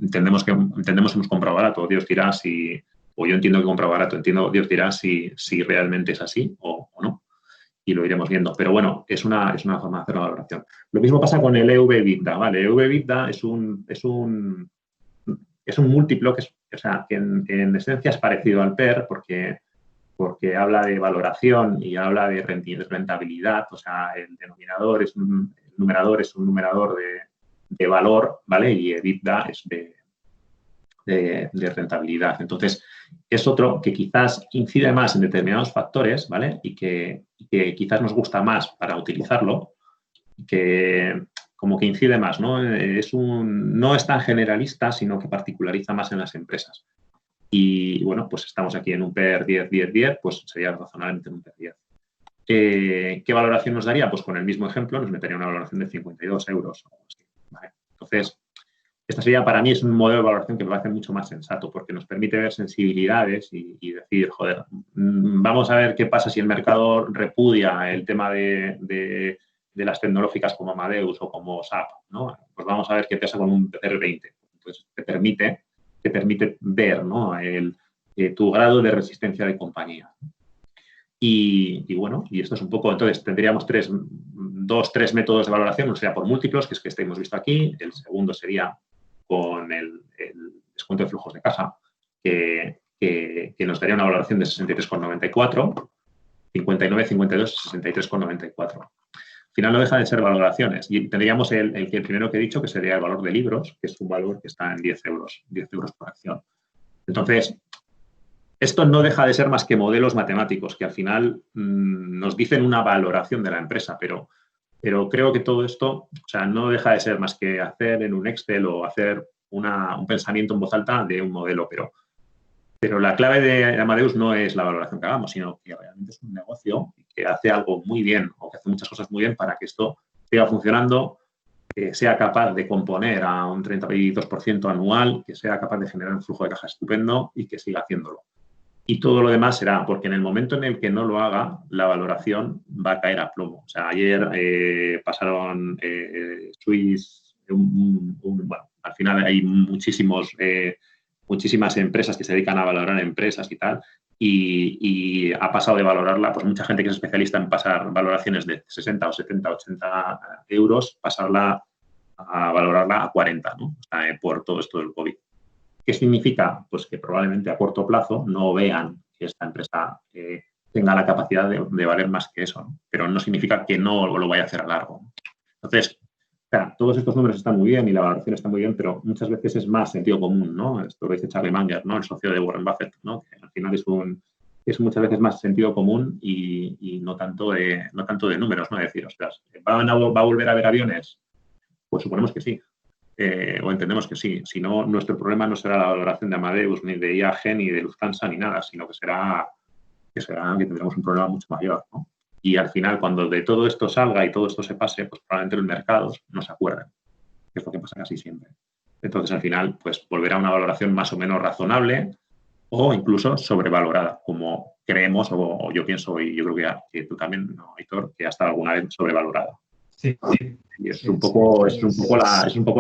Entendemos que hemos comprado barato, Dios dirá si, o yo entiendo que he comprado barato, Dios dirá si realmente es así o no, y lo iremos viendo. Pero bueno, es una forma de hacer la valoración. Lo mismo pasa con el EV/EBITDA, ¿vale? EV/EBITDA es un múltiplo que en esencia es parecido al PER porque habla de valoración y habla de rentabilidad. O sea, el numerador es un numerador de valor, ¿vale? Y EBITDA es de rentabilidad. Entonces, es otro que quizás incide más en determinados factores, ¿vale? Y que quizás nos gusta más para utilizarlo, que como que incide más, ¿no? No es tan generalista, sino que particulariza más en las empresas. Y bueno, pues estamos aquí en un PER 10, 10, 10, pues sería razonablemente en un PER 10. ¿Qué valoración nos daría? Pues con el mismo ejemplo nos metería una valoración de 52 euros. ¿Vale? Entonces, esta sería, para mí, es un modelo de valoración que me parece mucho más sensato porque nos permite ver sensibilidades y decir, joder, vamos a ver qué pasa si el mercado repudia el tema de las tecnológicas como Amadeus o como SAP, ¿no? Pues vamos a ver qué pasa con un PER 20. Entonces, te permite ver, ¿no? Tu grado de resistencia de compañía. Y bueno, y esto es un poco, entonces tendríamos tres métodos de valoración. Uno sería por múltiplos, que es que este hemos visto aquí. El segundo sería con el descuento de flujos de caja, que nos daría una valoración de 63,94, 59, 52, 63,94. Al final no deja de ser valoraciones. Y tendríamos el primero que he dicho, que sería el valor de libros, que es un valor que está en 10 euros por acción. Entonces, esto no deja de ser más que modelos matemáticos que al final nos dicen una valoración de la empresa, pero creo que todo esto, o sea, no deja de ser más que hacer en un Excel o hacer un pensamiento en voz alta de un modelo, pero la clave de Amadeus no es la valoración que hagamos, sino que realmente es un negocio que hace algo muy bien o que hace muchas cosas muy bien para que esto siga funcionando, que sea capaz de componer a un 32% anual, que sea capaz de generar un flujo de caja estupendo y que siga haciéndolo. Y todo lo demás será, porque en el momento en el que no lo haga, la valoración va a caer a plomo. O sea, ayer pasaron Swiss, bueno, al final hay muchísimas empresas que se dedican a valorar empresas y tal, y ha pasado de valorarla, pues mucha gente que es especialista en pasar valoraciones de 60 o 70, 80 euros, pasarla a valorarla a 40, ¿no? O sea, por todo esto del COVID. ¿Qué significa? Pues que probablemente a corto plazo no vean que esta empresa tenga la capacidad de valer más que eso, ¿no? Pero no significa que no lo vaya a hacer a largo. Entonces, claro, todos estos números están muy bien y la valoración está muy bien, pero muchas veces es más sentido común, ¿no? Esto lo dice Charlie Munger, ¿no? El socio de Warren Buffett, ¿no? Que al final es muchas veces más sentido común y no tanto de números, ¿no? Es decir, ostras, ¿va a volver a haber aviones? Pues suponemos que sí. O entendemos que sí. Si no, nuestro problema no será la valoración de Amadeus, ni de IAG, ni de Lufthansa, ni nada, sino que tendremos un problema mucho mayor, ¿no? Y al final, cuando de todo esto salga y todo esto se pase, pues probablemente los mercados no se acuerden, que es lo que pasa casi siempre. Entonces, al final, pues volverá a una valoración más o menos razonable o incluso sobrevalorada, como creemos o yo pienso, y yo creo que tú también, ¿no, Aitor?, que ha estado alguna vez sobrevalorada. Sí. Y es un poco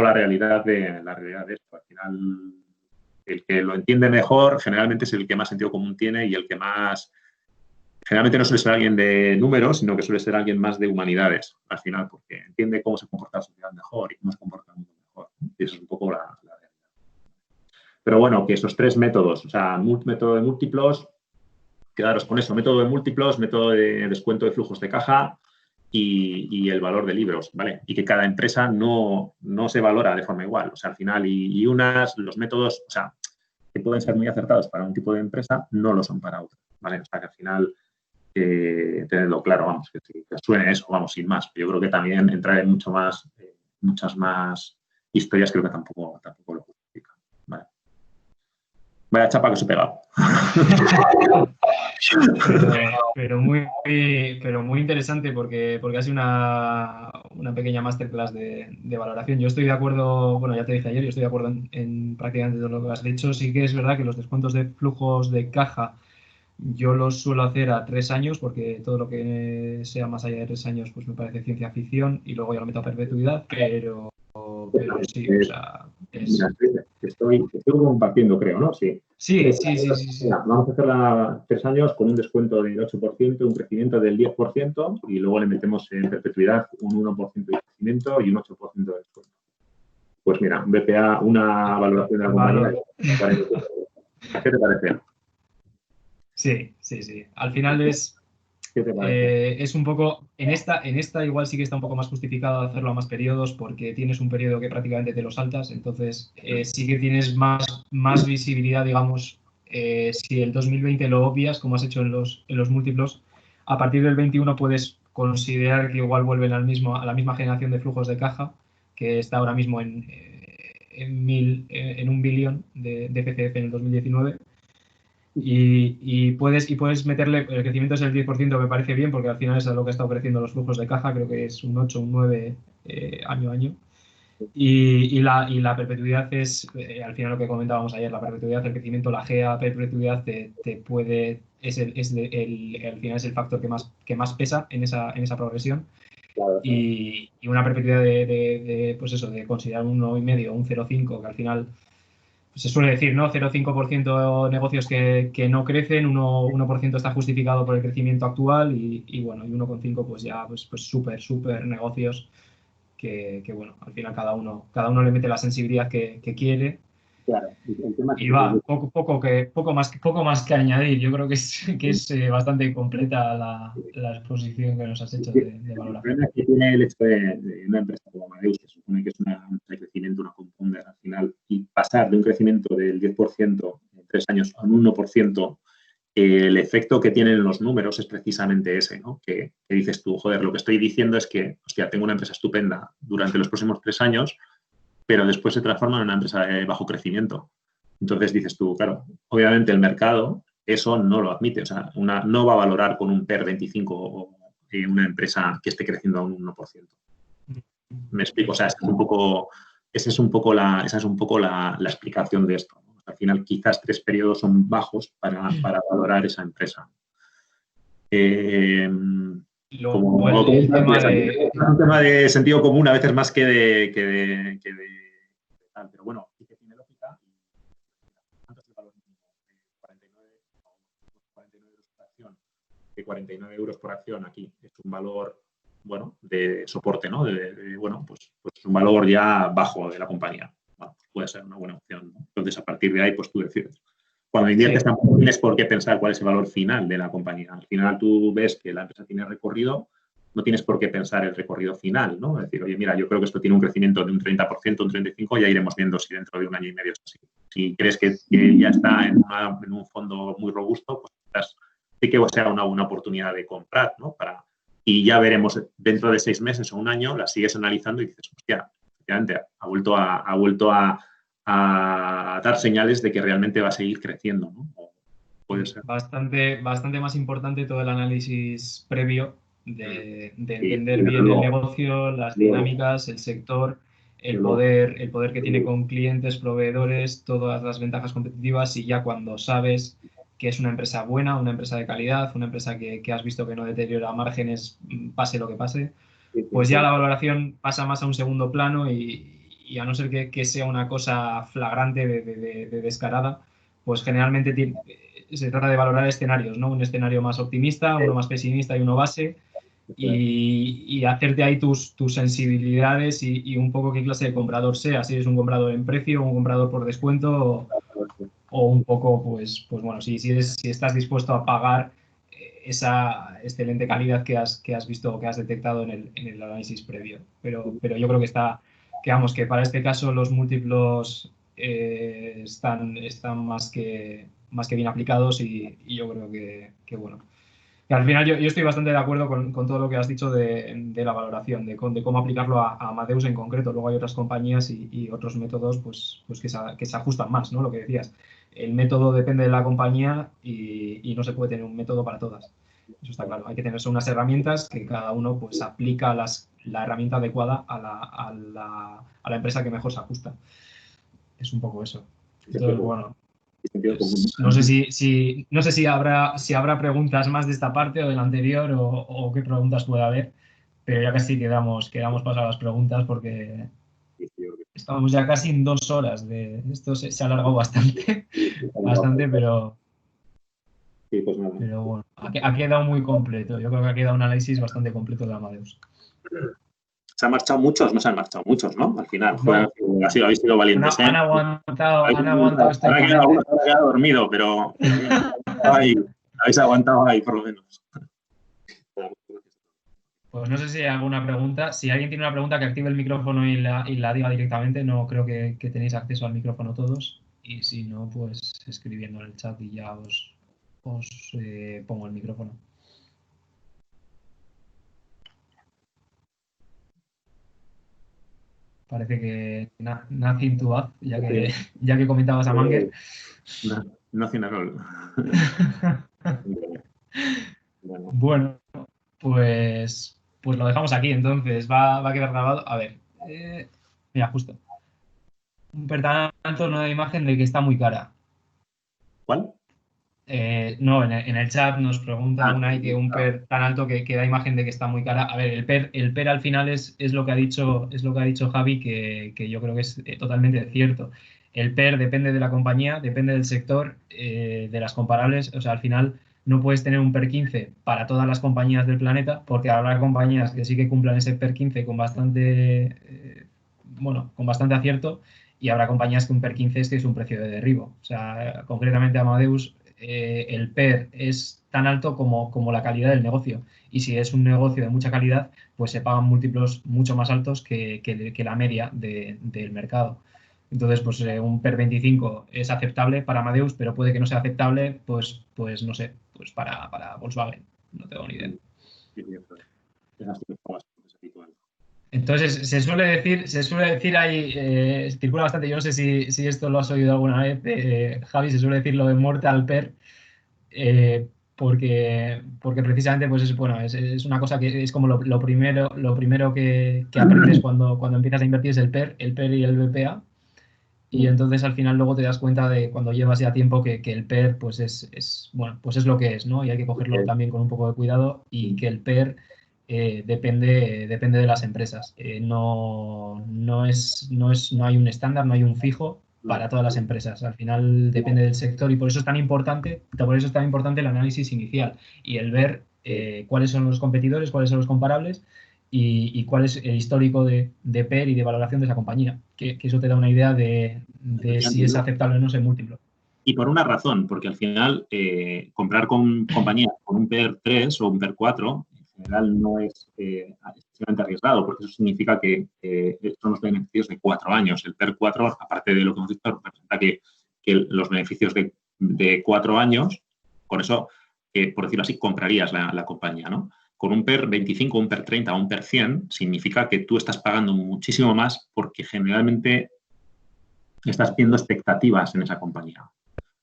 la realidad de esto. Al final, el que lo entiende mejor generalmente es el que más sentido común tiene y el que más... Generalmente no suele ser alguien de números, sino que suele ser alguien más de humanidades, al final, porque entiende cómo se comporta la sociedad mejor y cómo se comporta el mundo mejor. Y eso es un poco la realidad. Pero bueno, que esos tres métodos, o sea, método de múltiplos, quedaros con eso, método de múltiplos, método de descuento de flujos de caja y el valor de libros, ¿vale? Y que cada empresa no se valora de forma igual. O sea, al final, los métodos, o sea, que pueden ser muy acertados para un tipo de empresa, no lo son para otro, ¿vale? O sea, que al final, tenerlo claro, vamos, que suene eso, vamos, sin más. Yo creo que también entrar en muchas más historias creo que tampoco lo justifica, ¿vale? Vaya chapa que os he pegado. pero muy interesante porque ha sido una pequeña masterclass de valoración. Yo estoy de acuerdo, bueno, ya te dije ayer, yo estoy de acuerdo en prácticamente todo lo que has dicho. Sí que es verdad que los descuentos de flujos de caja yo los suelo hacer a 3 años porque todo lo que sea más allá de 3 años pues me parece ciencia ficción y luego ya lo meto a perpetuidad, pero sí, o sea... Mira, estoy compartiendo, creo, ¿no? Sí. Sí. Vamos a hacerla 3 años con un descuento del 8%, un crecimiento del 10% y luego le metemos en perpetuidad un 1% de crecimiento y un 8% de descuento. Pues mira, BPA, una valoración de la compañía. ¿Qué te parece? Sí. Al final es... ¿Qué te parece? Es un poco, en esta igual sí que está un poco más justificado hacerlo a más periodos porque tienes un periodo que prácticamente te lo saltas, entonces sí que tienes más visibilidad, digamos, si el 2020 lo obvias, como has hecho en los múltiplos, a partir del 21 puedes considerar que igual vuelven a la misma generación de flujos de caja, que está ahora mismo en 1 billón de PCF en el 2019. Y puedes meterle, el crecimiento es el 10%, me parece bien, porque al final es a lo que ha estado creciendo los flujos de caja, creo que es un 8, un 9 año a año. Y la perpetuidad es, al final lo que comentábamos ayer, la perpetuidad, el crecimiento, la GA perpetuidad te puede, al final es el factor que más pesa en esa progresión. Claro. Y una perpetuidad pues eso, de considerar un 1,5 o un 0,5, que al final se suele decir, ¿no? 0,5% negocios que no crecen, 1% está justificado por el crecimiento actual y bueno, y 1,5 pues ya pues súper negocios que bueno, al final cada uno le mete la sensibilidad que quiere. Claro, el tema es Y que va, poco más que añadir. Yo creo que es bastante completa la exposición que nos has hecho de el valoración. problema que tiene el hecho de una empresa como Amadeus, que supone que es una empresa de crecimiento, una compounder al final, y pasar de un crecimiento del 10% en 3 años a un 1%, el efecto que tienen los números es precisamente ese, ¿no? Que dices tú, joder, lo que estoy diciendo es que, hostia, tengo una empresa estupenda durante los próximos 3 años, pero después se transforma en una empresa de bajo crecimiento. Entonces dices tú, claro, obviamente el mercado eso no lo admite, o sea, no va a valorar con un PER 25 o una empresa que esté creciendo a un 1%. Me explico, o sea, esa es un poco la explicación de esto, ¿no? Al final, quizás 3 periodos son bajos para valorar esa empresa. Como el tema es un tema de sentido común a veces más que de tal, pero bueno, sí que tiene lógica. ¿Cuánto es el valor mínimo? 49 euros por acción. Que 49 euros por acción aquí es un valor, bueno, de soporte, ¿no? Bueno, pues es un valor ya bajo de la compañía. Bueno, pues puede ser una buena opción, ¿no? Entonces, a partir de ahí, pues tú decides. Cuando inviertes tampoco tienes por qué pensar cuál es el valor final de la compañía. Al final tú ves que la empresa tiene recorrido, no tienes por qué pensar el recorrido final, ¿no? Es decir, oye, mira, yo creo que esto tiene un crecimiento de un 30%, un 35%, ya iremos viendo si dentro de un año y medio es así. Si crees que ya está en un fondo muy robusto, pues quizás sí que sea una oportunidad de comprar, ¿no? Y ya veremos dentro de 6 meses o un año, la sigues analizando y dices, hostia, efectivamente, ha vuelto a dar señales de que realmente va a seguir creciendo, ¿no? Puede ser. Bastante más importante todo el análisis previo de entender bien el negocio, las dinámicas, el sector, el poder que tiene con clientes, proveedores, todas las ventajas competitivas y ya cuando sabes que es una empresa buena, una empresa de calidad, una empresa que has visto que no deteriora márgenes, pase lo que pase, pues ya la valoración pasa más a un segundo plano y a no ser que sea una cosa flagrante de descarada, pues generalmente se trata de valorar escenarios, ¿no? Un escenario más optimista, uno más pesimista y uno base, y hacerte ahí tus sensibilidades y un poco qué clase de comprador sea, si eres un comprador en precio, un comprador por descuento o un poco, pues bueno, si estás dispuesto a pagar esa excelente calidad que has visto, que has detectado en el análisis previo. Pero yo creo que para este caso los múltiplos están más que bien aplicados y yo creo que bueno. Que al final yo estoy bastante de acuerdo con todo lo que has dicho de la valoración, de cómo aplicarlo a Amadeus en concreto. Luego hay otras compañías y otros métodos pues que se ajustan más, ¿no? Lo que decías. El método depende de la compañía y no se puede tener un método para todas. Eso está claro. Hay que tener unas herramientas que cada uno pues aplica la herramienta adecuada a la empresa que mejor se ajusta. Es un poco eso. Entonces, bueno, no sé si habrá preguntas más de esta parte o de la anterior o qué preguntas puede haber, pero ya casi quedamos paso a las preguntas porque estamos ya casi en 2 horas. Esto se ha alargado bastante, pero bueno, ha quedado muy completo. Yo creo que ha quedado un análisis bastante completo de Amadeus. Se han marchado muchos, no se han marchado muchos, ¿no? Al final, habéis sido valientes. Han aguantado esto. Ahora ha quedado dormido, pero habéis aguantado ahí, por lo menos. Pues no sé si hay alguna pregunta. Si alguien tiene una pregunta, que active el micrófono y la diga directamente. No creo que tenéis acceso al micrófono todos. Y si no, pues escribiendo en el chat y ya os pongo el micrófono. Parece que nothing to add, ya que comentabas a Manger. Nothing at all. Bueno, pues lo dejamos aquí, entonces. Va a quedar grabado. A ver. Mira, justo. Un PER tan alto no da imagen de que está muy cara. ¿Cuál? No, en el chat nos pregunta Unai que un PER tan alto que da imagen de que está muy cara. A ver, el PER al final es lo que ha dicho Javi, que yo creo que es totalmente cierto. el PER depende de la compañía, depende del sector, de las comparables. O sea, al final no puedes tener un PER 15 para todas las compañías del planeta, porque habrá compañías que sí que cumplan ese PER 15 con bastante, con bastante acierto, y habrá compañías que un PER 15 es un precio de derribo. O sea, concretamente Amadeus, el PER es tan alto como la calidad del negocio. Y si es un negocio de mucha calidad, pues se pagan múltiplos mucho más altos que la media del mercado. Entonces, pues un PER 25 es aceptable para Amadeus, pero puede que no sea aceptable, pues no sé, pues para Volkswagen. No tengo ni idea. Entonces, se suele decir ahí, circula bastante, yo no sé si esto lo has oído alguna vez, Javi, se suele decir lo de Mortal PER, porque precisamente pues es una cosa que es como lo primero que aprendes cuando empiezas a invertir es el PER y el BPA. Y entonces al final luego te das cuenta de cuando llevas ya tiempo que el PER pues pues es lo que es, ¿no? Y hay que cogerlo también con un poco de cuidado, y que el PER depende de las empresas. No hay un estándar, no hay un fijo para todas las empresas. Al final depende del sector, y por eso es tan importante el análisis inicial y el ver cuáles son los competidores, cuáles son los comparables, y cuál es el histórico de PER y de valoración de esa compañía, que eso te da una idea de si es aceptable o no ese múltiplo. Y por una razón, porque al final comprar con compañías con un PER 3 o un PER 4 en general no es excesivamente arriesgado, porque eso significa que son los beneficios de 4 años. El PER 4, aparte de lo que hemos visto, representa que los beneficios de 4 años, por eso, por decirlo así, comprarías la compañía, ¿no? Con un PER 25, un PER 30 o un PER 100 significa que tú estás pagando muchísimo más, porque generalmente estás viendo expectativas en esa compañía.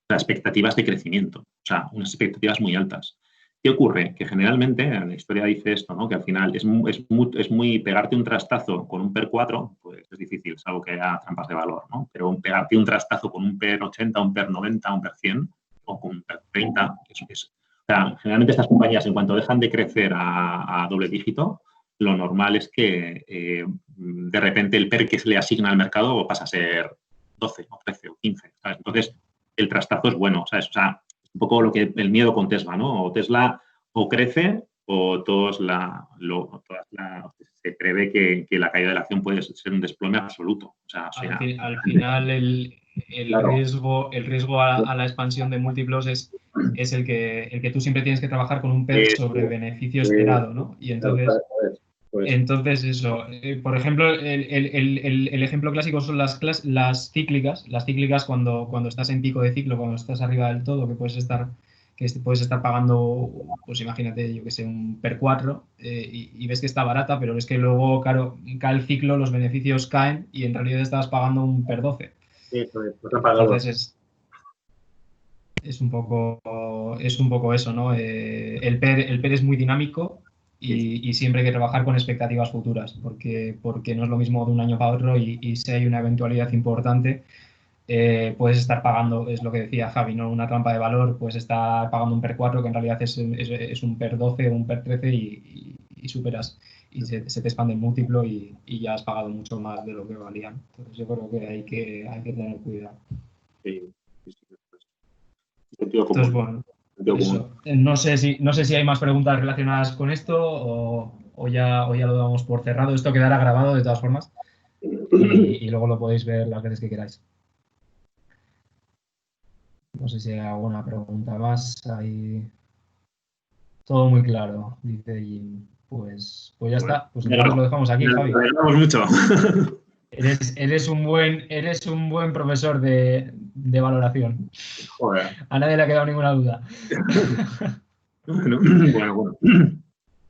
Expectativas de crecimiento, o sea, unas expectativas muy altas. ¿Qué ocurre? Que generalmente, en la historia dice esto, ¿no? Que al final es muy pegarte un trastazo con un PER 4, pues es difícil, salvo que haya trampas de valor, ¿no? Pero pegarte un trastazo con un PER 80, un PER 90, un PER 100 o con un PER 30, eso es. O sea, generalmente estas compañías, en cuanto dejan de crecer a doble dígito, lo normal es que de repente el PER que se le asigna al mercado pasa a ser 12 o 13 o 15, ¿sabes? Entonces, el trastazo es bueno, ¿sabes? O sea, un poco lo que el miedo con Tesla, ¿no? O Tesla o crece o se prevé que la caída de la acción puede ser un desplome absoluto. O sea, al final el claro, riesgo a la expansión de múltiplos es el que tú siempre tienes que trabajar con un PER sobre beneficio esperado, ¿no? Y entonces eso, por ejemplo, el ejemplo clásico son las cíclicas. Las cíclicas cuando estás en pico de ciclo, cuando estás arriba del todo, que puedes estar pagando, pues imagínate, yo que sé, un PER 4, y ves que está barata, pero es que luego, claro, cae el ciclo, los beneficios caen y en realidad estabas pagando un PER 12. Eso es, entonces es un poco eso, ¿no? El PER es muy dinámico. Y siempre hay que trabajar con expectativas futuras, porque no es lo mismo de un año para otro, y si hay una eventualidad importante, puedes estar pagando, es lo que decía Javi, ¿no? Una trampa de valor, puedes estar pagando un PER 4 que en realidad es un PER 12 o un PER 13, y superas, y se te expande el múltiplo, y ya has pagado mucho más de lo que valían. Entonces yo creo que hay que tener cuidado. Sí. Entonces, bueno, eso. No sé si hay más preguntas relacionadas con esto, o ya lo damos por cerrado. Esto quedará grabado de todas formas, y luego lo podéis ver las veces que queráis. No sé si hay alguna pregunta más. Hay todo muy claro, dice Jim. Pues ya está. Pues entonces lo dejamos aquí, Javi. Mucho. Eres un buen profesor de valoración. Joder. A nadie le ha quedado ninguna duda. Bueno.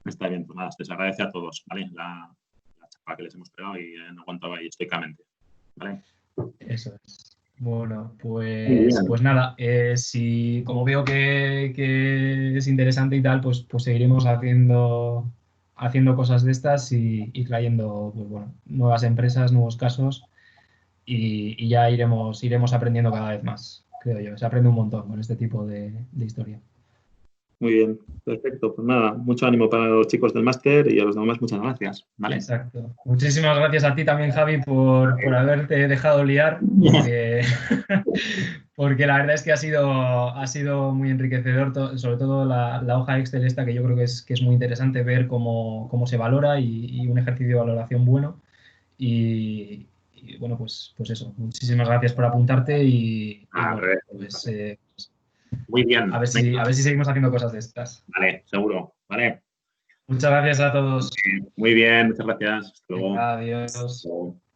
Está bien, pues nada, se les agradece a todos, ¿vale? La chapa que les hemos pegado, y no aguantaba ahí estoicamente, ¿vale? Eso es. Bueno, pues nada, si como veo que es interesante y tal, pues seguiremos haciendo cosas de estas, y trayendo, pues bueno, nuevas empresas, nuevos casos, y ya iremos aprendiendo cada vez más, creo yo. Se aprende un montón con este tipo de historia. muy bien. Perfecto. Pues nada, mucho ánimo para los chicos del máster y a los demás muchas gracias. ¿Vale? Exacto. Muchísimas gracias a ti también, Javi, por haberte dejado liar, porque, porque la verdad es que ha sido muy enriquecedor, sobre todo la hoja Excel esta, que yo creo que es muy interesante ver cómo se valora y un ejercicio de valoración bueno. Y bueno, pues eso, muchísimas gracias por apuntarte y bueno, pues muy bien. a ver si seguimos haciendo cosas de estas. Vale, seguro. Vale. Muchas gracias a todos. Muy bien, muchas gracias. Hasta luego. Adiós. Hasta luego.